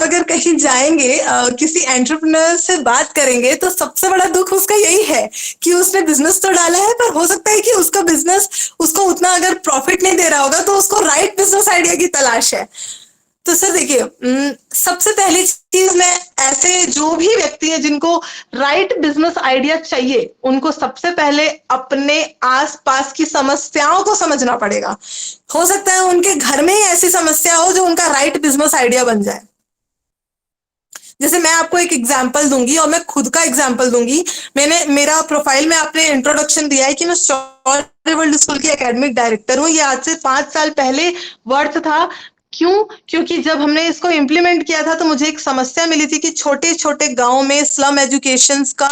Speaker 2: अगर कहीं जाएंगे, किसी एंटरप्रेन्योर से बात करेंगे, तो सबसे बड़ा दुख उसका यही है कि उसने बिजनेस तो डाला है, पर हो सकता है कि उसका बिजनेस उसको उतना अगर प्रॉफिट नहीं दे रहा होगा, तो उसको राइट बिजनेस आइडिया की तलाश है। तो सर देखिए, सबसे पहली चीज, मैं ऐसे जो भी व्यक्ति है जिनको राइट बिजनेस आइडिया चाहिए, उनको सबसे पहले अपने आसपास की समस्याओं को समझना पड़ेगा। हो सकता है उनके घर में ही ऐसी समस्या हो जो उनका राइट बिजनेस आइडिया बन जाए। जैसे मैं आपको एक एग्जांपल दूंगी, और मैं खुद का एग्जांपल दूंगी। मेरा प्रोफाइल में आपने इंट्रोडक्शन दिया है कि मैं शौर्य वर्ल्ड स्कूल की एकेडमिक डायरेक्टर हूँ। ये आज से 5 साल पहले वर्थ था। क्यों? क्योंकि जब हमने इसको इम्प्लीमेंट किया था तो मुझे एक समस्या मिली थी कि छोटे छोटे गांव में स्लम एजुकेशन का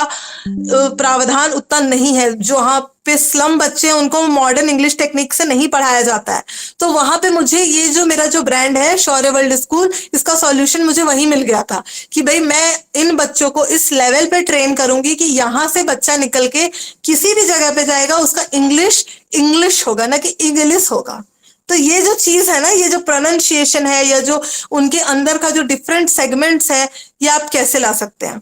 Speaker 2: प्रावधान उतना नहीं है। जो वहाँ पे स्लम बच्चे हैं उनको मॉडर्न इंग्लिश टेक्निक से नहीं पढ़ाया जाता है। तो वहां पे मुझे ये जो मेरा जो ब्रांड है शौर्य वर्ल्ड स्कूल, इसका सॉल्यूशन मुझे वही मिल गया था कि भाई मैं इन बच्चों को इस लेवल पे ट्रेन करूंगी कि यहाँ से बच्चा निकल के किसी भी जगह पे जाएगा उसका इंग्लिश होगा, ना कि इंग्लिश होगा। तो ये जो चीज है ना, ये जो प्रोनाउंसिएशन है, या जो उनके अंदर का जो डिफरेंट सेगमेंट्स है, ये आप कैसे ला सकते हैं।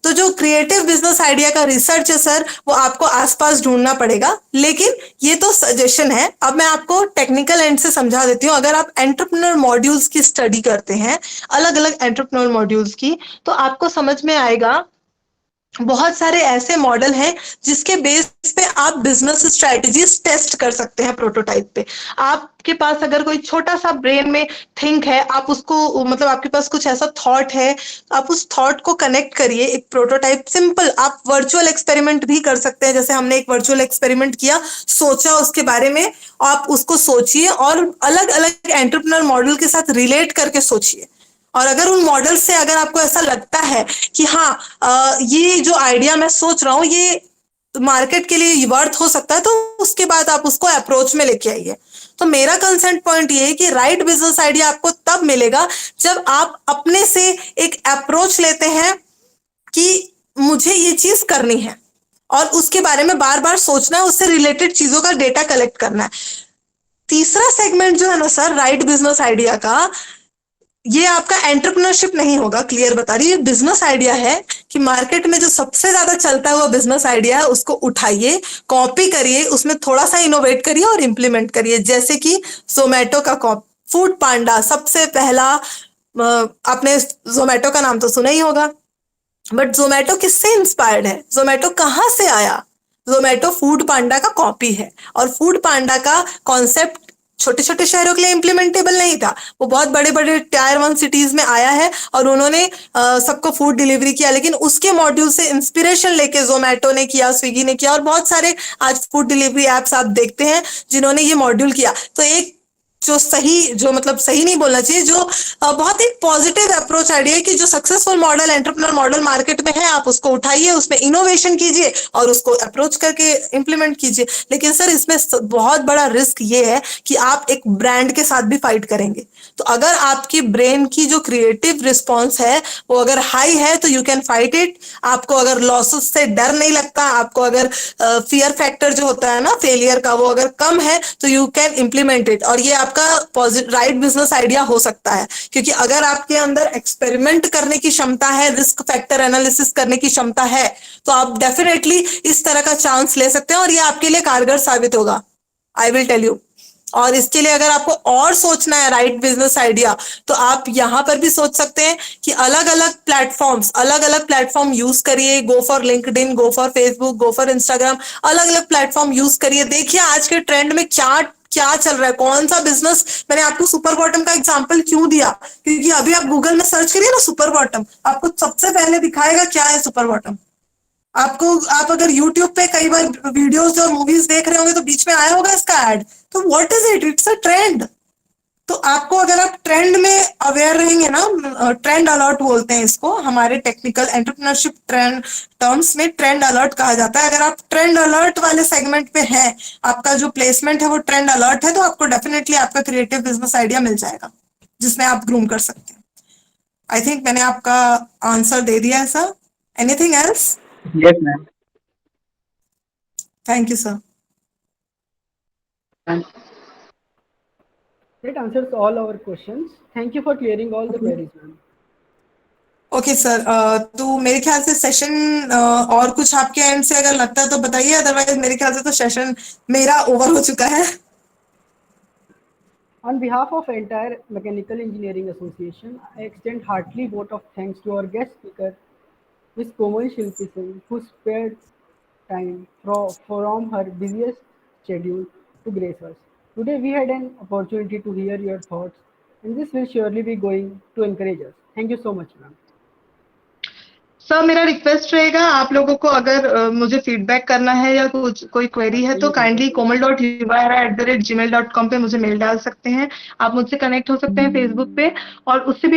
Speaker 2: तो जो क्रिएटिव बिजनेस आइडिया का रिसर्च है सर, वो आपको आसपास ढूंढना पड़ेगा। लेकिन ये तो सजेशन है। अब मैं आपको टेक्निकल एंड से समझा देती हूँ। अगर आप एंटरप्रेन्योर मॉड्यूल्स की स्टडी करते हैं, अलग अलग एंटरप्रेन्योर मॉड्यूल्स की, तो आपको समझ में आएगा बहुत सारे ऐसे मॉडल हैं जिसके बेस पे आप बिजनेस स्ट्रेटजीज टेस्ट कर सकते हैं प्रोटोटाइप पे। आपके पास अगर कोई छोटा सा ब्रेन में थिंक है, आप उसको, मतलब आपके पास कुछ ऐसा थॉट है, आप उस थॉट को कनेक्ट करिए एक प्रोटोटाइप। सिंपल आप वर्चुअल एक्सपेरिमेंट भी कर सकते हैं। जैसे हमने एक वर्चुअल एक्सपेरिमेंट किया, सोचा उसके बारे में, आप उसको सोचिए और अलग अलग एंटरप्रेन्योर मॉडल के साथ रिलेट करके सोचिए। और अगर उन मॉडल से अगर आपको ऐसा लगता है कि हाँ ये जो आइडिया मैं सोच रहा हूँ ये मार्केट के लिए वर्थ हो सकता है, तो उसके बाद आप उसको अप्रोच में लेके आइए। तो मेरा कंसेंट पॉइंट ये है कि राइट बिजनेस आइडिया आपको तब मिलेगा जब आप अपने से एक अप्रोच लेते हैं कि मुझे ये चीज करनी है और उसके बारे में बार बार सोचना है, उससे रिलेटेड चीजों का डेटा कलेक्ट करना है। तीसरा सेगमेंट जो है ना सर राइट बिजनेस आइडिया का, ये आपका एंटरप्रेन्योरशिप नहीं होगा, क्लियर बता रही, ये बिजनेस आइडिया है कि मार्केट में जो सबसे ज्यादा चलता हुआ बिजनेस आइडिया है उसको उठाइए, कॉपी करिए, उसमें थोड़ा सा इनोवेट करिए और इंप्लीमेंट करिए। जैसे कि जोमेटो का फूड पांडा सबसे पहला, आपने जोमेटो का नाम तो सुना ही होगा, बट जोमेटो किससे इंस्पायर्ड है, जोमेटो कहाँ से आया? जोमेटो फूड पांडा का कॉपी है, और फूड पांडा का कॉन्सेप्ट छोटे छोटे शहरों के लिए इम्प्लीमेंटेबल नहीं था, वो बहुत बड़े बड़े टायर 1 सिटीज में आया है और उन्होंने सबको फूड डिलीवरी किया। लेकिन उसके मॉड्यूल से इंस्पिरेशन लेके जोमेटो ने किया, स्विगी ने किया, और बहुत सारे आज फूड डिलीवरी एप्स आप देखते हैं जिन्होंने ये मॉड्यूल किया। तो एक जो सही नहीं बोलना चाहिए, जो बहुत एक पॉजिटिव अप्रोच आइडिया है कि जो successful model, entrepreneur model market में है, आप उसको उठाइए, उसमें इनोवेशन कीजिए और उसको अप्रोच करके इंप्लीमेंट कीजिए। लेकिन सर इसमें बहुत बड़ा रिस्क ये है कि आप एक ब्रांड के साथ भी फाइट करेंगे। तो अगर आपकी ब्रेन की जो क्रिएटिव रिस्पॉन्स है वो अगर हाई है तो यू कैन फाइट इट। आपको अगर लॉसेस से डर नहीं लगता, आपको अगर फियर फैक्टर जो होता है ना फेलियर का, वो अगर कम है तो यू कैन इंप्लीमेंट इट, और ये आपका राइट बिजनेस आइडिया हो सकता है। क्योंकि अगर आपके अंदर एक्सपेरिमेंट करने की क्षमता है, रिस्क फैक्टर एनालिसिस करने की क्षमता है, तो आप डेफिनेटली इस तरह का चांस ले सकते हैं और ये आपके लिए कारगर साबित होगा, आई विल टेल यू। और इसके लिए अगर आपको और सोचना है राइट बिजनेस आइडिया, तो आप यहाँ पर भी सोच सकते हैं कि अलग अलग प्लेटफॉर्म यूज करिए। Go for LinkedIn, go for Facebook, go for Instagram, अलग अलग प्लेटफॉर्म यूज करिए। देखिए आज के ट्रेंड में क्या चल रहा है, कौन सा बिजनेस। मैंने आपको सुपर बॉटम का एग्जांपल क्यों दिया, क्योंकि अभी आप गूगल में सर्च करिए ना सुपर बॉटम, आपको सबसे पहले दिखाएगा क्या है सुपर बॉटम। आप अगर YouTube पे कई बार वीडियोस और मूवीज देख रहे होंगे तो बीच में आया होगा इसका ऐड। तो what is it? It's a trend. तो आपको अगर आप ट्रेंड में अवेयर रहेंगे ना, ट्रेंड अलर्ट बोलते हैं इसको, हमारे टेक्निकल एंटरप्रेन्योरशिप ट्रेंड टर्म्स में ट्रेंड अलर्ट कहा जाता है। अगर आप ट्रेंड अलर्ट वाले सेगमेंट पे हैं, आपका जो प्लेसमेंट है वो ट्रेंड अलर्ट है, तो आपको डेफिनेटली आपका क्रिएटिव बिजनेस आइडिया मिल जाएगा जिसमें आप ग्रूम कर सकते हैं। आई थिंक मैंने आपका आंसर दे दिया है sir. Anything else?
Speaker 3: Yes, ma'am.
Speaker 2: Thank you, sir.
Speaker 1: That answers all our questions. Thank you for clearing all the queries, ma'am.
Speaker 2: Okay sir, तो मेरे ख्याल से सेशन और कुछ आपके एंड से अगर लगता है तो बताइए, अदरवाइज मेरे ख्याल से तो सेशन मेरा ओवर हो चुका है।
Speaker 1: On behalf of entire Mechanical Engineering Association, I extend heartily vote of thanks to our guest speaker, Ms. Komal Shilpi Singh, who spared time from her busiest schedule to grace us. Today we had an opportunity to hear your thoughts, and this will surely be going to encourage us. Thank you so much, ma'am.
Speaker 2: Sir मेरा request रहेगा, आप लोगों को अगर मुझे feedback करना है या कोई क्वेरी है तो काइंडली komal.hiwara@gmail.com पे मुझे मेल डाल सकते हैं। आप मुझसे कनेक्ट हो सकते हैं फेसबुक पे, और उससे भी